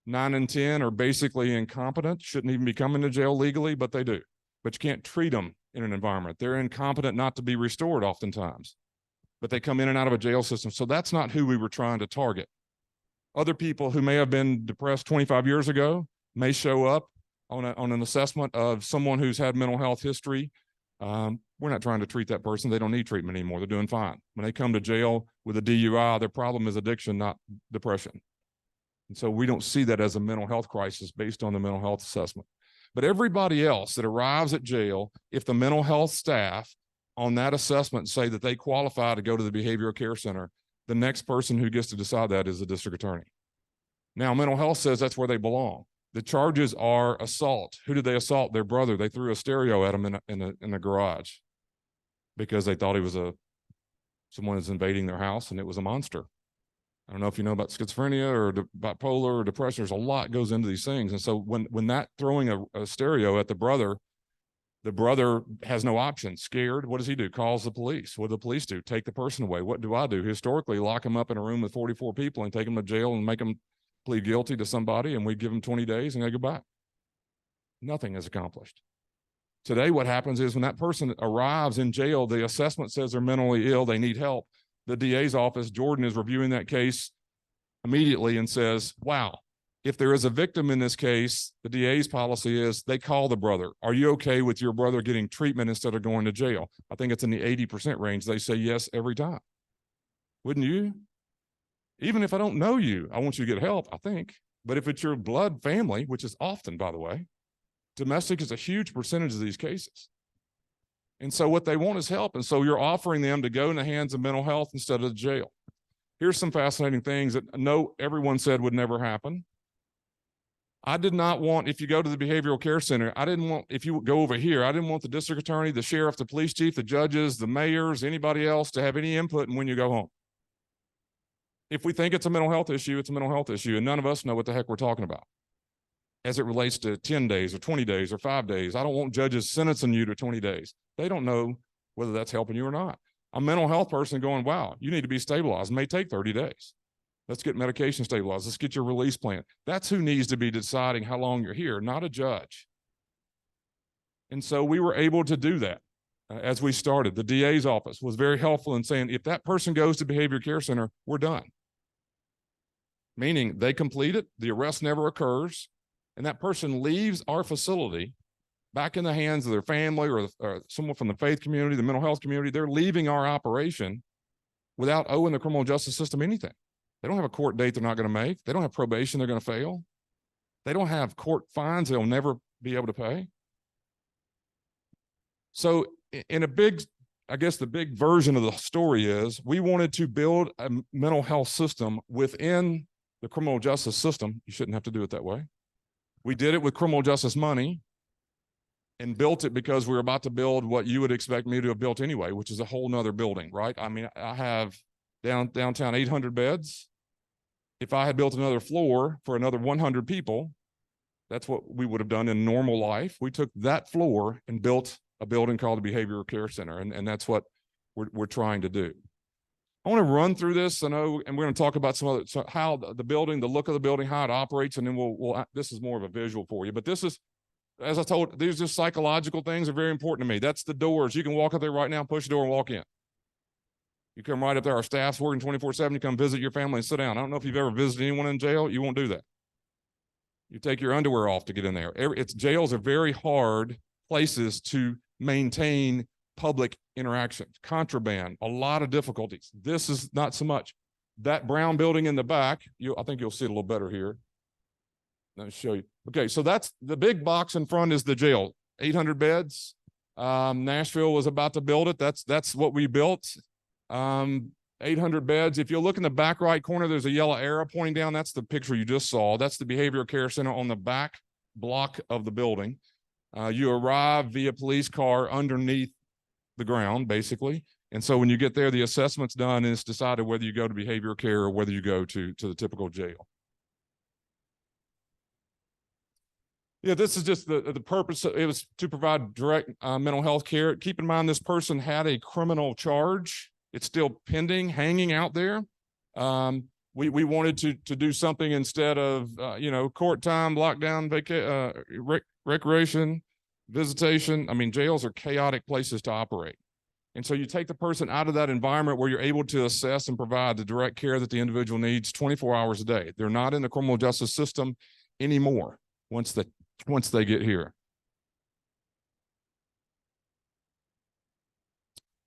9 and 10 are basically incompetent, shouldn't even be coming to jail legally, but they do. But you can't treat them in an environment. They're incompetent not to be restored oftentimes, but they come in and out of a jail system. So that's not who we were trying to target. Other people who may have been depressed 25 years ago may show up on an assessment of someone who's had mental health history. We're not trying to treat that person. They don't need treatment anymore. They're doing fine. When they come to jail with a DUI, their problem is addiction, not depression. And so we don't see that as a mental health crisis based on the mental health assessment. But everybody else that arrives at jail, if the mental health staff on that assessment say that they qualify to go to the behavioral care center, the next person who gets to decide that is the district attorney. Now, mental health says that's where they belong. The charges are assault. Who did they assault? Their brother. They threw a stereo at him in the garage because they thought he was someone is invading their house, and it was a monster. I don't know if you know about schizophrenia or bipolar or depression. There's a lot goes into these things. And so when that throwing a stereo at the brother has no option. Scared, what does he do? Calls the police. What do the police do? Take the person away. What do I do? Historically, lock them up in a room with 44 people and take them to jail and make them plead guilty to somebody, and we give them 20 days and they go back. Nothing is accomplished. Today, what happens is when that person arrives in jail, the assessment says they're mentally ill, they need help. The DA's office, Jordan, is reviewing that case immediately and says, wow, if there is a victim in this case, the DA's policy is they call the brother. Are you okay with your brother getting treatment instead of going to jail? I think it's in the 80% range. They say yes every time. Wouldn't you? Even if I don't know you, I want you to get help, I think. But if it's your blood family, which is often, by the way, domestic is a huge percentage of these cases. And so what they want is help. And so you're offering them to go in the hands of mental health instead of jail. Here's some fascinating things that I know everyone said would never happen. I did not want, if you go to the behavioral care center, I didn't want, if you go over here, I didn't want the district attorney, the sheriff, the police chief, the judges, the mayors, anybody else to have any input in when you go home. If we think it's a mental health issue, it's a mental health issue, and none of us know what the heck we're talking about as it relates to 10 days or 20 days or 5 days. I don't want judges sentencing you to 20 days. They don't know whether that's helping you or not. A mental health person going, wow, you need to be stabilized. It may take 30 days. Let's get medication stabilized. Let's get your release plan. That's who needs to be deciding how long you're here, not a judge. And so we were able to do that as we started. The DA's office was very helpful in saying, if that person goes to behavior care center, we're done. Meaning they complete it, the arrest never occurs, and that person leaves our facility back in the hands of their family or someone from the faith community, the mental health community. They're leaving our operation without owing the criminal justice system anything. They don't have a court date they're not going to make. They don't have probation they're going to fail. They don't have court fines they'll never be able to pay. So in a big, I guess the big version of the story is we wanted to build a mental health system within the criminal justice system. You shouldn't have to do it that way. We did it with criminal justice money and built it because we were about to build what you would expect me to have built anyway, which is a whole nother building, right? I mean, I have downtown 800 beds. If I had built another floor for another 100 people, That's what we would have done in normal life. We took that floor and built a building called the Behavioral Care Center, and that's what we're trying to do. I want to run through this. I know, and we're going to talk about some other, so how the building, the look of the building, how it operates, and then we'll this is more of a visual for you. But this is, as I told, these just psychological things are very important to me. That's the doors. You can walk up there right now, push the door, and walk in. You come right up there. Our staff's working 24/7. You come visit your family and sit down. I don't know if you've ever visited anyone in jail. You won't do that. You take your underwear off to get in there. Jails are very hard places to maintain public interactions, contraband, a lot of difficulties. This is not so much. That brown building in the back, I think you'll see it a little better here. Let me show you. Okay, so that's the big box in front is the jail, 800 beds. Nashville was about to build it. That's what we built. 800 beds. If you look in the back right corner, there's a yellow arrow pointing down. That's the picture you just saw. That's the Behavioral Care Center on the back block of the building. You arrive via police car underneath the ground, basically. And so when you get there, the assessment's done and it's decided whether you go to behavioral care or whether you go to the typical jail. Yeah, this is just the purpose. It was to provide direct mental health care. Keep in mind, this person had a criminal charge. It's still pending, hanging out there. We wanted to do something instead of, court time, lockdown, recreation, visitation. I mean, jails are chaotic places to operate. And so you take the person out of that environment where you're able to assess and provide the direct care that the individual needs 24 hours a day. They're not in the criminal justice system anymore once they get here.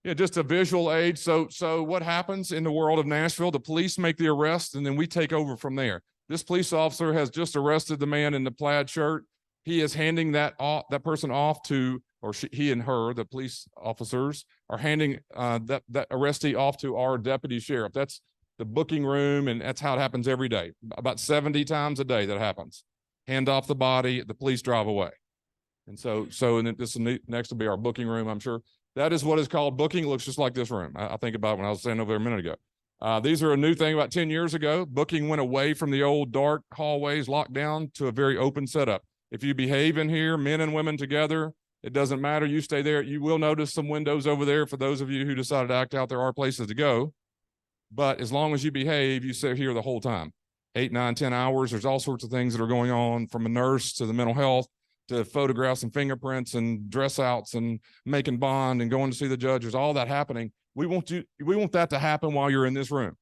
Yeah, just a visual aid. So what happens in the world of Nashville? The police make the arrest, and then we take over from there. This police officer has just arrested the man in the plaid shirt. He is handing that person off to, or he and her, the police officers, are handing that arrestee off to our deputy sheriff. That's the booking room, and that's how it happens every day. About 70 times a day that happens. Hand off the body, the police drive away. And so and then this next will be our booking room, I'm sure. That is what is called booking. It looks just like this room. I think about it when I was saying over there a minute ago. These are a new thing about 10 years ago. Booking went away from the old dark hallways, locked down, to a very open setup. If you behave in here, men and women together, it doesn't matter. You stay there. You will notice some windows over there for those of you who decided to act out. There are places to go. But as long as you behave, you sit here the whole time. 8, 9, 10 hours. There's all sorts of things that are going on, from a nurse to the mental health, to photographs and fingerprints and dress outs and making bond and going to see the judge. There's all that happening. We want that to happen while you're in this room,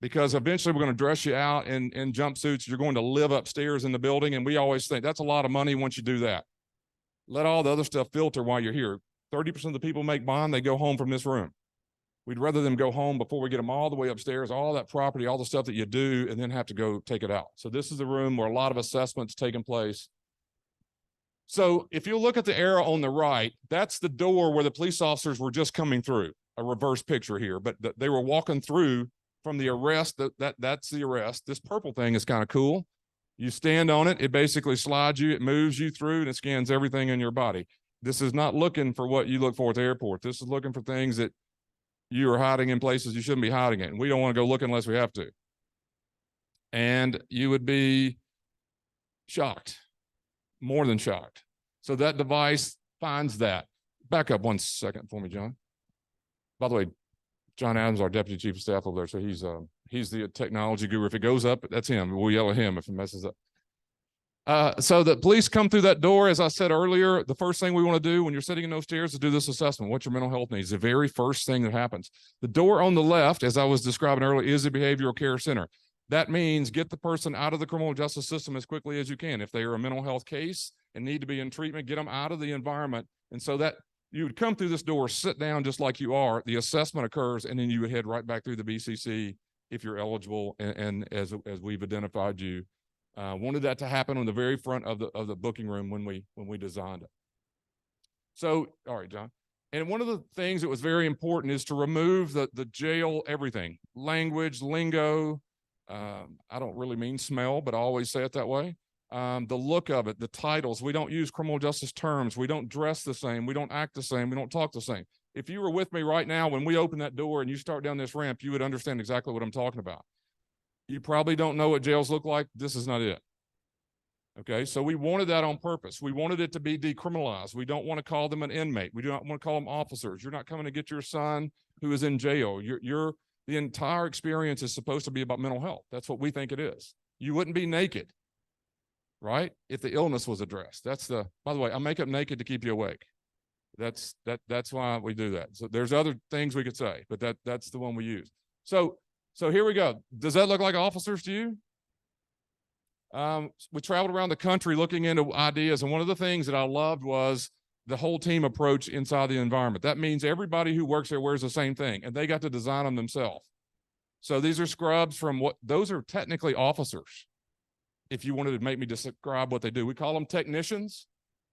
because eventually we're going to dress you out in jumpsuits. You're going to live upstairs in the building. And we always think that's a lot of money once you do that. Let all the other stuff filter while you're here. 30% of the people make bond, they go home from this room. We'd rather them go home before we get them all the way upstairs, all that property, all the stuff that you do, and then have to go take it out. So this is the room where a lot of assessments taking place. So if you look at the arrow on the right, that's the door where the police officers were just coming through. A reverse picture here, but they were walking through from the arrest. That's the arrest. This purple thing is kind of cool. You stand on it. It basically slides you. It moves you through, and it scans everything in your body. This is not looking for what you look for at the airport. This is looking for things that you are hiding in places you shouldn't be hiding in. We don't want to go looking unless we have to. And you would be shocked, more than shocked. So that device finds that. Back up 1 second for me, John. By the way, John Adams, our deputy chief of staff over there, so he's the technology guru. If it goes up, that's him. We'll yell at him if it messes up. So the police come through that door. As I said earlier, the first thing we want to do when you're sitting in those chairs is do this assessment. What's your mental health needs? The very first thing that happens. The door on the left, as I was describing earlier, is the behavioral care center. That means get the person out of the criminal justice system as quickly as you can. If they are a mental health case and need to be in treatment, get them out of the environment. And so that you would come through this door, sit down just like you are, the assessment occurs, and then you would head right back through the BCC if you're eligible. And as we've identified you, wanted that to happen on the very front of the booking room when we designed it. So, all right, John. And one of the things that was very important is to remove the jail everything, language, lingo. I don't really mean smell, but I always say it that way. The look of it, the titles. We don't use criminal justice terms. We don't dress the same. We don't act the same. We don't talk the same. If you were with me right now, when we open that door and you start down this ramp, you would understand exactly what I'm talking about. You probably don't know what jails look like. This is not it. Okay, so we wanted that on purpose. We wanted it to be decriminalized. We don't want to call them an inmate. We do not want to call them officers. You're not coming to get your son who is in jail. The entire experience is supposed to be about mental health. That's what we think it is. You wouldn't be naked, right, if the illness was addressed. By the way, I make up naked to keep you awake. That's why we do that. So there's other things we could say, but that's the one we use. So here we go. Does that look like officers to you? We traveled around the country looking into ideas, and one of the things that I loved was the whole team approach inside the environment. That means everybody who works there wears the same thing, and they got to design them themselves. So these are scrubs from those are technically officers. If you wanted to make me describe what they do, we call them technicians.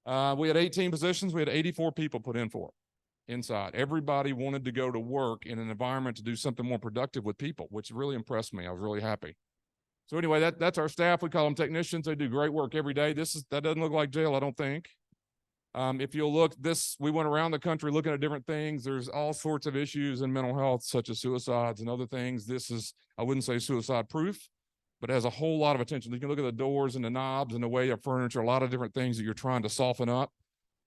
We had 18 positions. We had 84 people put in for it inside. Everybody wanted to go to work in an environment to do something more productive with people, which really impressed me. I was really happy. So anyway, that's our staff. We call them technicians. They do great work every day. That doesn't look like jail, I don't think. If you'll look, we went around the country looking at different things. There's all sorts of issues in mental health, such as suicides and other things. This is, I wouldn't say suicide proof, but it has a whole lot of attention. You can look at the doors and the knobs and the way of furniture, a lot of different things that you're trying to soften up.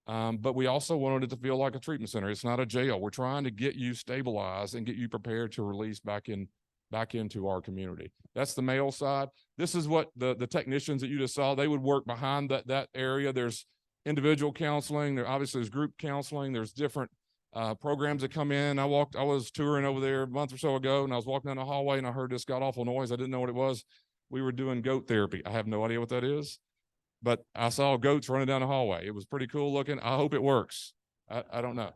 But we also wanted it to feel like a treatment center. It's not a jail. We're trying to get you stabilized and get you prepared to release back into our community. That's the male side. This is what the technicians that you just saw, they would work behind that area. There's individual counseling. There's group counseling. There's different programs that come in. I was touring over there a month or so ago, and I was walking down the hallway and I heard this god awful noise. I didn't know what it was. We were doing goat therapy. I have no idea what that is, but I saw goats running down the hallway. It was pretty cool looking. I hope it works. I don't know.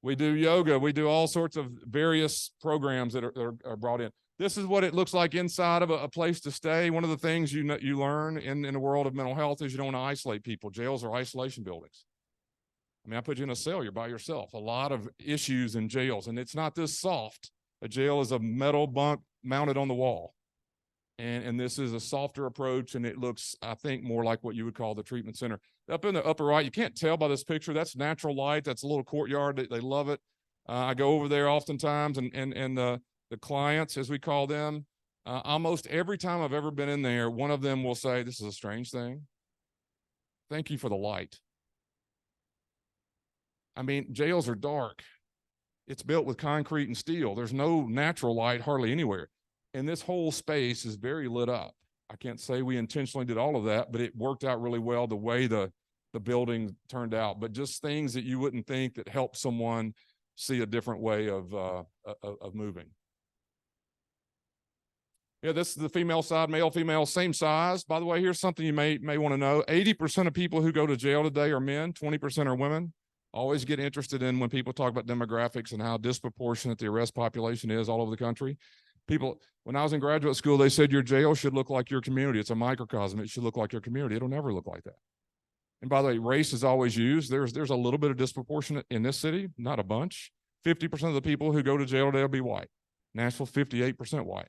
We do yoga. We do all sorts of various programs that are brought in. This is what it looks like inside of a place to stay. One of the things you learn in the world of mental health is you don't want to isolate people. Jails are isolation buildings. I mean, I put you in a cell, you're by yourself. A lot of issues in jails, and it's not this soft. A jail is a metal bunk mounted on the wall. And this is a softer approach, and it looks, I think, more like what you would call the treatment center. Up in the upper right, you can't tell by this picture, that's natural light. That's a little courtyard. They love it. I go over there oftentimes, and the clients, as we call them, almost every time I've ever been in there, one of them will say, "This is a strange thing. Thank you for the light." I mean, jails are dark. It's built with concrete and steel. There's no natural light hardly anywhere. And this whole space is very lit up. I can't say we intentionally did all of that, but it worked out really well the way the building turned out. But just things that you wouldn't think that help someone see a different way of moving. Yeah, this is the female side, male, female, same size. By the way, here's something you may want to know. 80% of people who go to jail today are men, 20% are women. Always get interested in when people talk about demographics and how disproportionate the arrest population is all over the country. People, when I was in graduate school, they said your jail should look like your community. It's a microcosm. It should look like your community. It'll never look like that. And by the way, race is always used. There's a little bit of disproportionate in this city, not a bunch. 50% of the people who go to jail today will be white. Nashville, 58% white.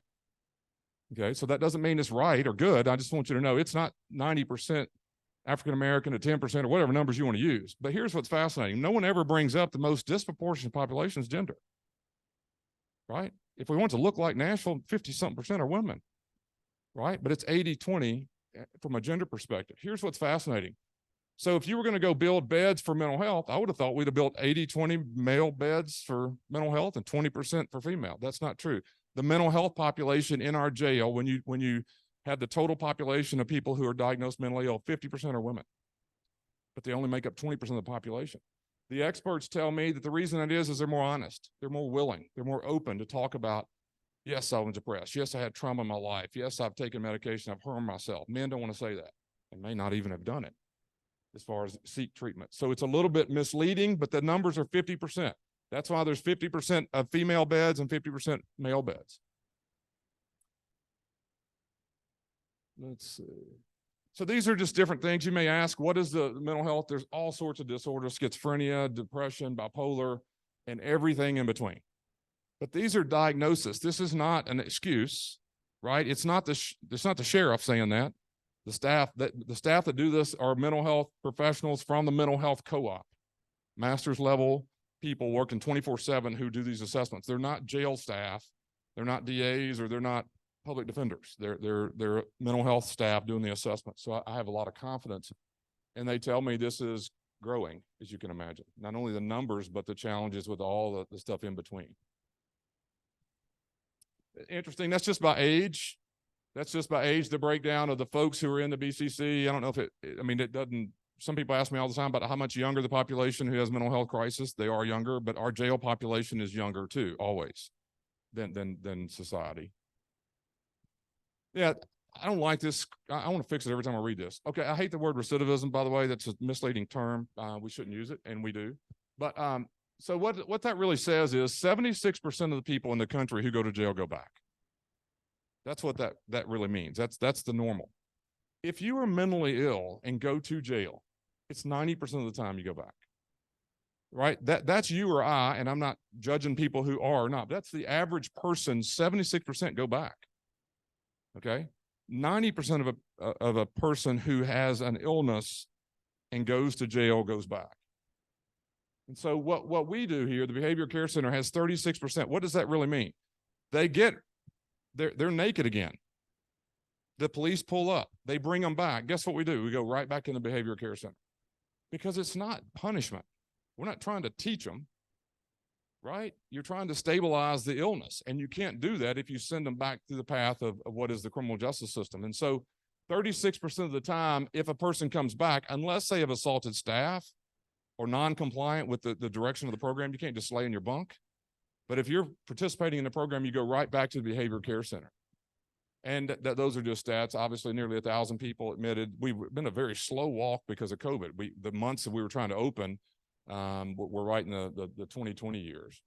Okay, so that doesn't mean it's right or good. I just want you to know it's not 90% African-American to 10% or whatever numbers you want to use. But here's what's fascinating. No one ever brings up the most disproportionate population is gender, right? If we want to look like Nashville, 50-something% are women, right? But it's 80-20 from a gender perspective. Here's what's fascinating. So if you were going to go build beds for mental health, I would have thought we'd have built 80-20 male beds for mental health and 20% for female. That's not true. The mental health population in our jail, when you have the total population of people who are diagnosed mentally ill, 50% are women, but they only make up 20% of the population. The experts tell me that the reason it is they're more honest. They're more willing. They're more open to talk about, yes, I was depressed. Yes, I had trauma in my life. Yes, I've taken medication. I've harmed myself. Men don't want to say that and may not even have done it as far as seek treatment. So it's a little bit misleading, but the numbers are 50%. That's why there's 50% of female beds and 50% male beds. Let's see. So these are just different things. You may ask, what is the mental health? There's all sorts of disorders, schizophrenia, depression, bipolar, and everything in between. But these are diagnoses. This is not an excuse, right? It's not the sheriff saying that. The staff that do this are mental health professionals from the mental health co-op, master's level people working 24/7 who do these assessments. They're not jail staff. They're not DAs, or they're not public defenders. They're mental health staff doing the assessment. So I have a lot of confidence. And they tell me this is growing, as you can imagine. Not only the numbers, but the challenges with all the stuff in between. Interesting. That's just by age. That's just by age, the breakdown of the folks who are in the BCC. I don't know if it doesn't, some people ask me all the time about how much younger the population who has mental health crisis. They are younger, but our jail population is younger too, always, than society. Yeah, I don't like this. I want to fix it every time I read this. Okay, I hate the word recidivism, by the way. That's a misleading term. We shouldn't use it, and we do. But so what that really says is 76% of the people in the country who go to jail go back. That's what that really means. That's the normal. If you are mentally ill and go to jail, it's 90% of the time you go back. Right? That's you or I, and I'm not judging people who are or not. That's the average person. 76% go back. Okay? 90% of a person who has an illness and goes to jail goes back. And so what we do here, the Behavior Care Center has 36%. What does that really mean? They're naked again. The police pull up. They bring them back. Guess what we do? We go right back in the Behavior Care Center. Because it's not punishment. We're not trying to teach them, right? You're trying to stabilize the illness. And you can't do that if you send them back through the path of what is the criminal justice system. And so 36% of the time, if a person comes back, unless they have assaulted staff or non-compliant with the direction of the program, you can't just lay in your bunk. But if you're participating in the program, you go right back to the Behavior Care Center. And those are just stats. Obviously, nearly 1,000 people admitted. We've been a very slow walk because of COVID. The months that we were trying to open, we're right in the 2020 years.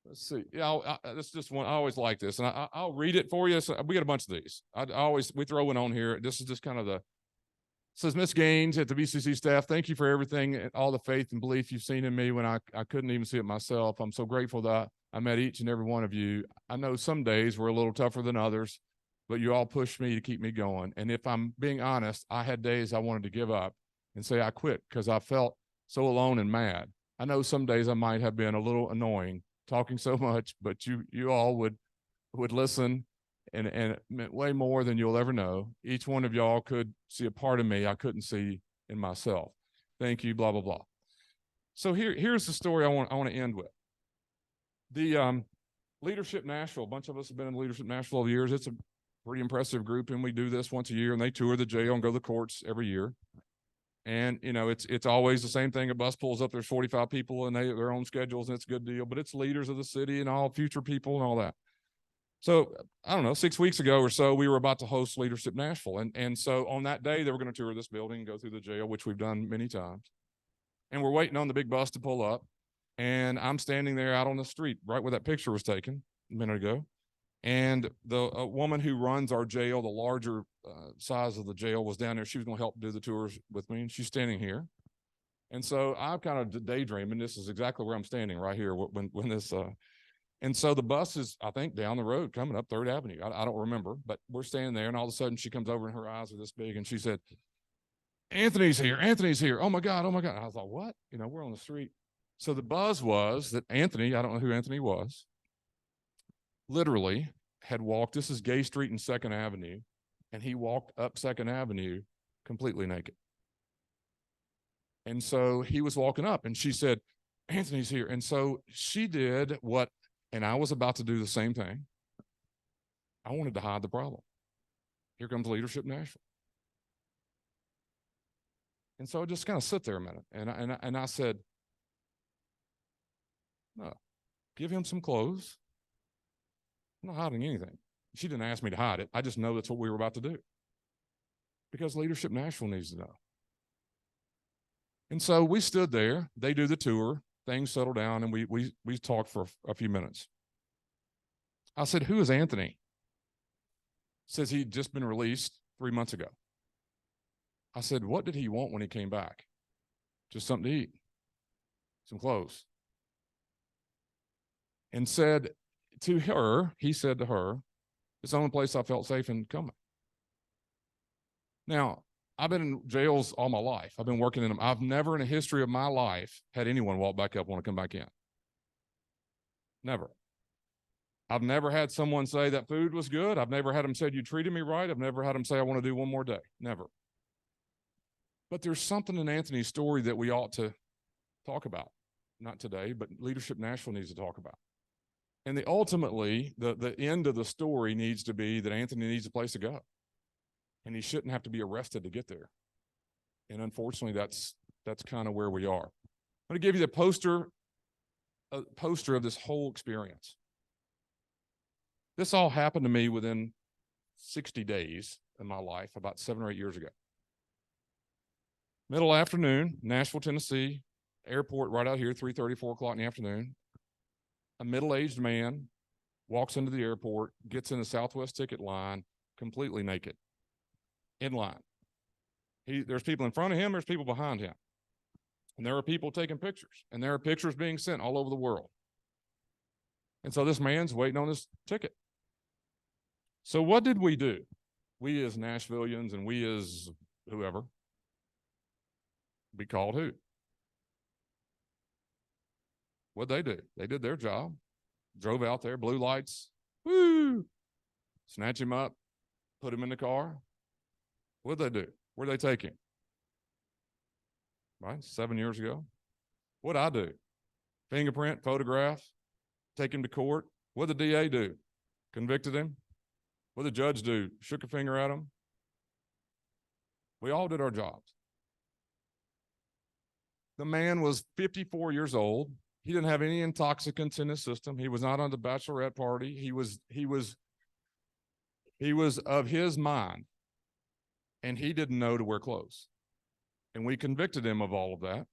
Let's see. Yeah, this just one. I always like this, and I'll read it for you. So we get a bunch of these. We throw one on here. This is just kind of it says, Miss Gaines at the BCC staff, thank you for everything and all the faith and belief you've seen in me when I couldn't even see it myself. I'm so grateful that I met each and every one of you. I know some days were a little tougher than others, but you all pushed me to keep me going. And if I'm being honest, I had days I wanted to give up and say I quit because I felt so alone and mad. I know some days I might have been a little annoying, talking so much, but you all would listen, and it meant way more than you'll ever know. Each one of y'all could see a part of me I couldn't see in myself. Thank you, blah, blah, blah. So here's the story I want to end with. The Leadership Nashville, a bunch of us have been in Leadership Nashville over the years. It's a pretty impressive group, and we do this once a year, and they tour the jail and go to the courts every year. And, it's always the same thing. A bus pulls up, there's 45 people, and they have their own schedules, and it's a good deal. But it's leaders of the city and all future people and all that. So, I don't know, 6 weeks ago or so, we were about to host Leadership Nashville. And so on that day, they were going to tour this building and go through the jail, which we've done many times. And we're waiting on the big bus to pull up. And I'm standing there out on the street, right where that picture was taken a minute ago. And a woman who runs our jail, the larger size of the jail, was down there. She was going to help do the tours with me, and she's standing here. And so I'm kind of daydreaming. This is exactly where I'm standing right here when this. And so the bus is, I think, down the road coming up 3rd Avenue. I don't remember, but we're standing there, and all of a sudden she comes over, and her eyes are this big, and she said, "Anthony's here. Anthony's here. Oh my God. Oh my God." And I was like, "What?" We're on the street. So the buzz was that Anthony, I don't know who Anthony was, literally had walked, this is Gay Street and 2nd Avenue, and he walked up 2nd Avenue completely naked. And so he was walking up, and she said, "Anthony's here." And so she did and I was about to do the same thing. I wanted to hide the problem. Here comes Leadership Nashville. And so I just kind of sit there a minute, and I said, "No, give him some clothes. I'm not hiding anything." She didn't ask me to hide it. I just know that's what we were about to do. Because Leadership Nashville needs to know. And so we stood there. They do the tour. Things settle down, and we talked for a few minutes. I said, "Who is Anthony?" Says he'd just been released 3 months ago. I said, "What did he want when he came back?" "Just something to eat, some clothes." And said to her, he said to her, "It's the only place I felt safe in coming." Now, I've been in jails all my life. I've been working in them. I've never in the history of my life had anyone walk back up, want to come back in. Never. I've never had someone say that food was good. I've never had them say you treated me right. I've never had them say I want to do one more day. Never. But there's something in Anthony's story that we ought to talk about. Not today, but Leadership Nashville needs to talk about. And ultimately, the end of the story needs to be that Anthony needs a place to go. And he shouldn't have to be arrested to get there. And unfortunately, that's kind of where we are. I'm going to give you a poster of this whole experience. This all happened to me within 60 days in my life, about 7 or 8 years ago. Middle afternoon, Nashville, Tennessee, airport right out here, 3:30, 4 o'clock in the afternoon. A middle-aged man walks into the airport, gets in the Southwest ticket line, completely naked, in line. There's people in front of him, there's people behind him. And there are people taking pictures, and there are pictures being sent all over the world. And so this man's waiting on his ticket. So what did we do? We as Nashvillians and we as whoever, we called who? What'd they do? They did their job, drove out there, blue lights, woo, snatch him up, put him in the car. What'd they do? Where'd they take him? Right, 7 years ago. What'd I do? Fingerprint, photograph, take him to court. What'd the DA do? Convicted him. What'd the judge do? Shook a finger at him. We all did our jobs. The man was 54 years old. He didn't have any intoxicants in his system. He was not on the bachelorette party. He was of his mind, and he didn't know to wear clothes. And we convicted him of all of that. A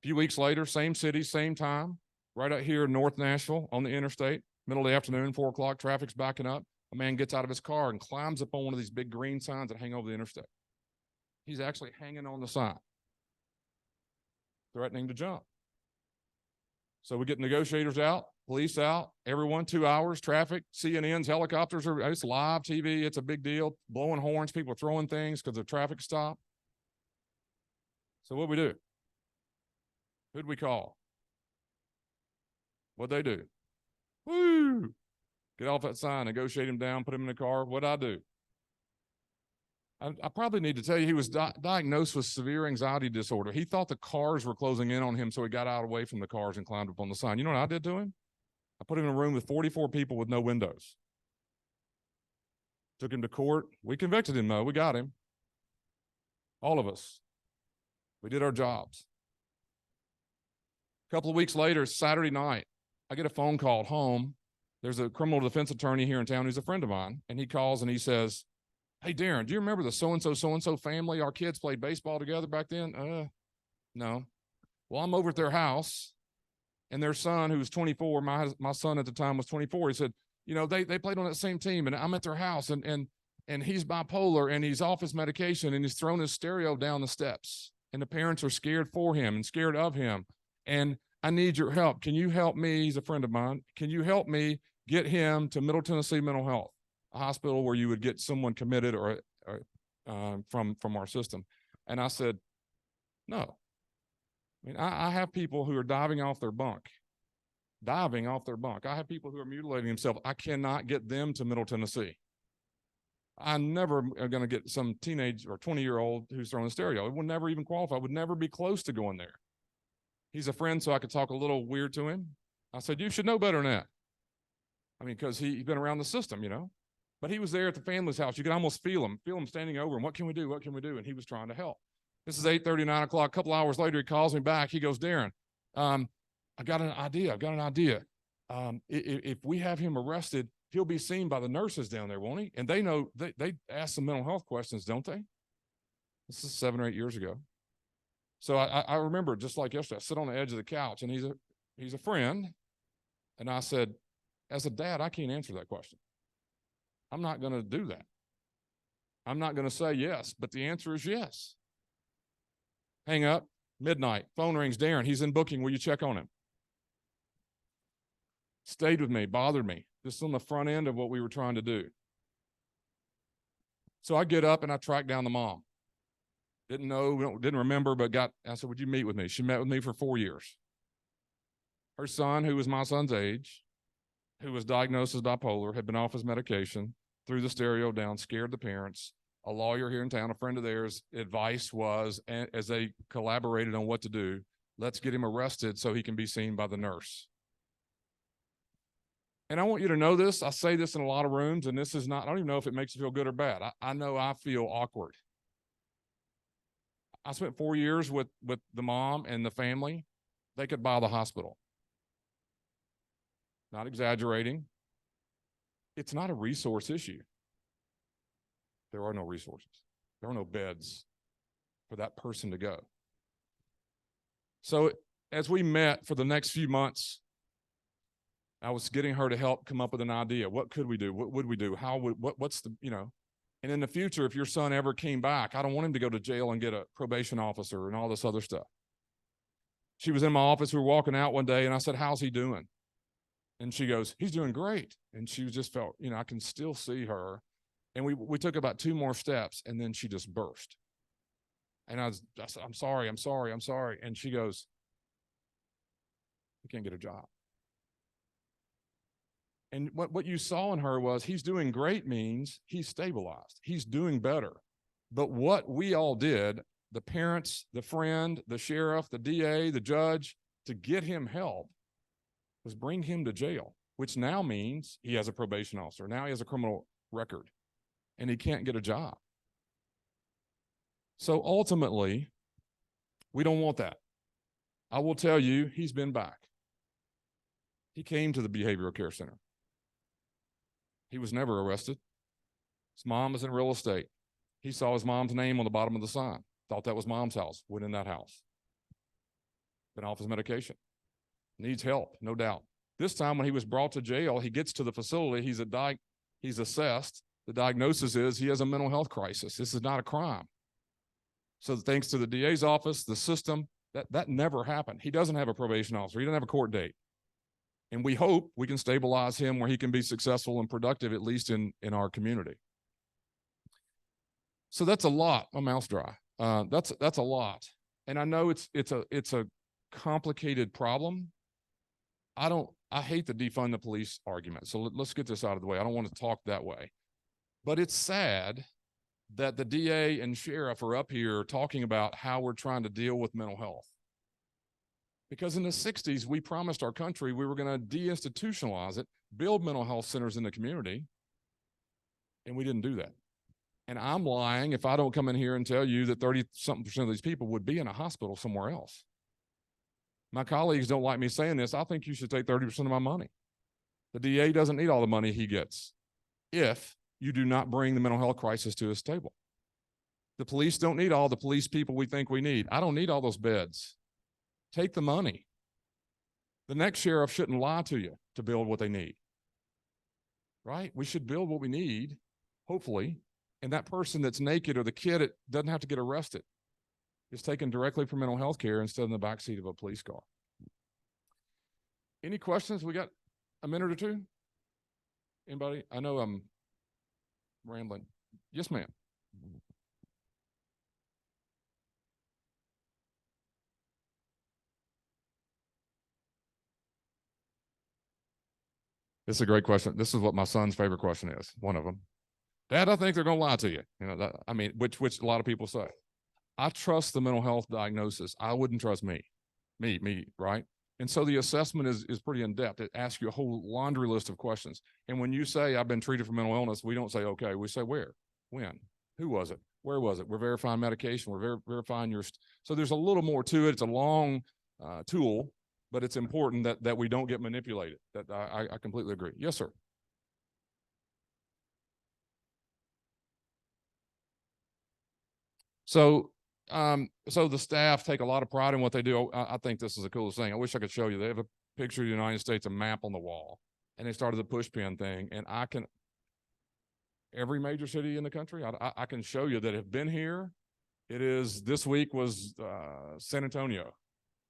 few weeks later, same city, same time, right out here in North Nashville on the interstate, middle of the afternoon, 4 o'clock, traffic's backing up. A man gets out of his car and climbs up on one of these big green signs that hang over the interstate. He's actually hanging on the sign, threatening to jump. So we get negotiators out, police out, everyone, 2 hours, traffic, CNNs, helicopters, it's live TV, it's a big deal, blowing horns, people throwing things because the traffic stopped. So what'd we do? Who'd we call? What'd they do? Woo! Get off that sign, negotiate him down, put him in the car. What'd I do? I probably need to tell you he was diagnosed with severe anxiety disorder. He thought the cars were closing in on him, so he got out away from the cars and climbed up on the sign. You know what I did to him? I put him in a room with 44 people with no windows. Took him to court. We convicted him, though. We got him. All of us. We did our jobs. A couple of weeks later, Saturday night, I get a phone call home. There's a criminal defense attorney here in town who's a friend of mine, and he calls and he says, "Hey, Darren, do you remember the so-and-so family? Our kids played baseball together back then?" No. Well, I'm over at their house, and their son, who was 24, my son at the time was 24, he said, they played on that same team, and I'm at their house, and he's bipolar, and he's off his medication, and he's thrown his stereo down the steps, and the parents are scared for him and scared of him, and I need your help. Can you help me? He's a friend of mine. Can you help me get him to Middle Tennessee Mental Health, a hospital where you would get someone committed or from our system? And I said, no. I mean, I have people who are diving off their bunk. I have people who are mutilating themselves. I cannot get them to Middle Tennessee. I never am going to get some teenage or 20-year-old who's throwing a stereo. It would never even qualify. I would never be close to going there. He's a friend, so I could talk a little weird to him. I said, you should know better than that. I mean, because he's been around the system, But he was there at the family's house. You could almost feel him standing over him. What can we do? And he was trying to help. This is 8:30, 9 o'clock. A couple hours later, he calls me back. He goes, Darren, I got an idea. If we have him arrested, he'll be seen by the nurses down there, won't he? And they know, they ask some mental health questions, don't they? This is 7 or 8 years ago. So I remember, just like yesterday, I sit on the edge of the couch, and he's a friend. And I said, as a dad, I can't answer that question. I'm not going to do that. I'm not going to say yes, but the answer is yes. Hang up, midnight, phone rings, Darren, he's in booking. Will you check on him? Stayed with me, bothered me. This is on the front end of what we were trying to do. So I get up and I track down the mom. Didn't know, didn't remember, but I said, would you meet with me? She met with me for 4 years. Her son, who was my son's age, who was diagnosed as bipolar, had been off his medication, threw the stereo down, scared the parents. A lawyer here in town, a friend of theirs, advice was, as they collaborated on what to do, let's get him arrested so he can be seen by the nurse. And I want you to know this. I say this in a lot of rooms, and this is not, I don't even know if it makes you feel good or bad. I know I feel awkward. I spent 4 years with the mom and the family. They could buy the hospital. Not exaggerating. It's not a resource issue. There are no resources. There are no beds for that person to go. So as we met for the next few months, I was getting her to help come up with an idea. What could we do? What would we do? What's the, and in the future, if your son ever came back, I don't want him to go to jail and get a probation officer and all this other stuff. She was in my office. We were walking out one day and I said, how's he doing? And she goes, he's doing great. And she just felt, I can still see her. And we took about 2 more steps and then she just burst. And I said, I'm sorry. And she goes, he can't get a job. And what you saw in her was he's doing great means he's stabilized. He's doing better. But what we all did, the parents, the friend, the sheriff, the DA, the judge, to get him help was bring him to jail, which now means he has a probation officer. Now he has a criminal record and he can't get a job. So ultimately, we don't want that. I will tell you, he's been back. He came to the behavioral care center. He was never arrested. His mom is in real estate. He saw his mom's name on the bottom of the sign. Thought that was mom's house. Went in that house. Been off his medication. Needs help, no doubt. This time when he was brought to jail, he gets to the facility. He's assessed. The diagnosis is he has a mental health crisis. This is not a crime. So thanks to the DA's office, the system, that never happened. He doesn't have a probation officer. He doesn't have a court date. And we hope we can stabilize him where he can be successful and productive, at least in our community. So that's a lot. My mouth's dry. That's a lot. And I know it's a complicated problem. I hate the defund the police argument. So let's get this out of the way. I don't want to talk that way. But it's sad that the DA and sheriff are up here talking about how we're trying to deal with mental health. Because in the 60s, we promised our country we were going to deinstitutionalize it, build mental health centers in the community, and we didn't do that. And I'm lying if I don't come in here and tell you that 30-something% of these people would be in a hospital somewhere else. My colleagues don't like me saying this. I think you should take 30% of my money. The DA doesn't need all the money he gets if you do not bring the mental health crisis to his table. The police don't need all the police people we think we need. I don't need all those beds. Take the money. The next sheriff shouldn't lie to you to build what they need. Right? We should build what we need, hopefully, and that person that's naked or the kid that doesn't have to get arrested is taken directly for mental health care instead of in the backseat of a police car. Any questions? We got a minute or two? Anybody? I know I'm rambling. Yes, ma'am. This is a great question. This is what my son's favorite question is. One of them. Dad, I think they're going to lie to you. Which a lot of people say. I trust the mental health diagnosis. I wouldn't trust me, right? And so the assessment is pretty in-depth. It asks you a whole laundry list of questions. And when you say, I've been treated for mental illness, we don't say, okay. We say, where? When? Who was it? Where was it? We're verifying medication. We're verifying your... So there's a little more to it. It's a long tool, but it's important that we don't get manipulated. That I completely agree. Yes, sir. So the staff take a lot of pride in what they do. I think this is the coolest thing. I wish I could show you. They have a picture of the United States, a map on the wall, and they started the push pin thing. And every major city in the country, I can show you that have been here. This week was San Antonio.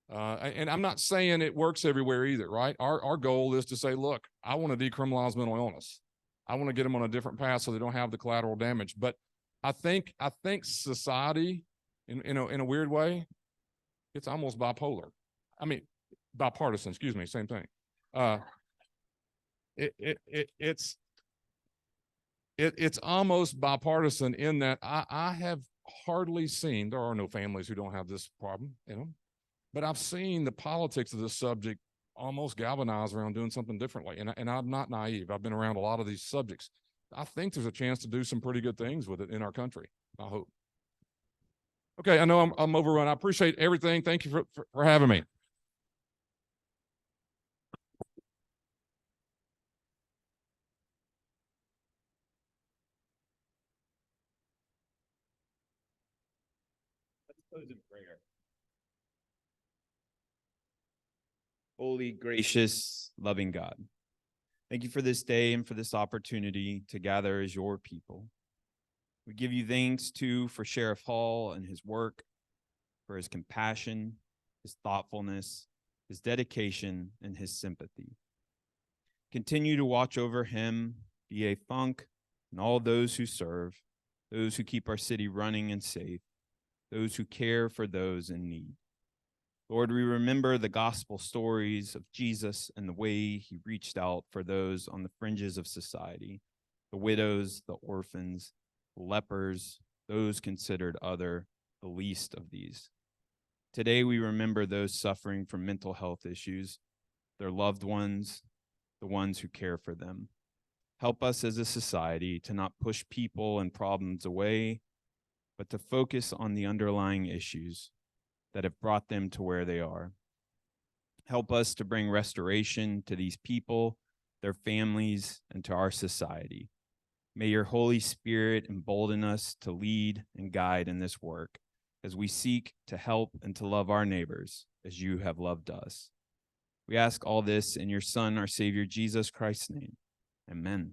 And I'm not saying it works everywhere either, right? Our goal is to say, look, I want to decriminalize mental illness. I want to get them on a different path so they don't have the collateral damage. But I think society, in a weird way, it's almost bipolar. I mean, bipartisan, excuse me, same thing. it's almost bipartisan in that I have hardly seen, there are no families who don't have this problem, but I've seen the politics of this subject almost galvanize around doing something differently. And I'm not naive. I've been around a lot of these subjects. I think there's a chance to do some pretty good things with it in our country. I hope. Okay, I know I'm overrun. I appreciate everything. Thank you for having me. Let's close in prayer. Holy, gracious, loving God, thank you for this day and for this opportunity to gather as your people. We give you thanks, too, for Sheriff Hall and his work, for his compassion, his thoughtfulness, his dedication, and his sympathy. Continue to watch over him, B.A. Funk, and all those who serve, those who keep our city running and safe, those who care for those in need. Lord, we remember the gospel stories of Jesus and the way he reached out for those on the fringes of society, the widows, the orphans, the lepers, those considered other, the least of these. Today, we remember those suffering from mental health issues, their loved ones, the ones who care for them. Help us as a society to not push people and problems away, but to focus on the underlying issues that have brought them to where they are. Help us to bring restoration to these people, their families, and to our society. May your Holy Spirit embolden us to lead and guide in this work as we seek to help and to love our neighbors as you have loved us. We ask all this in your Son, our Savior, Jesus Christ's name. Amen.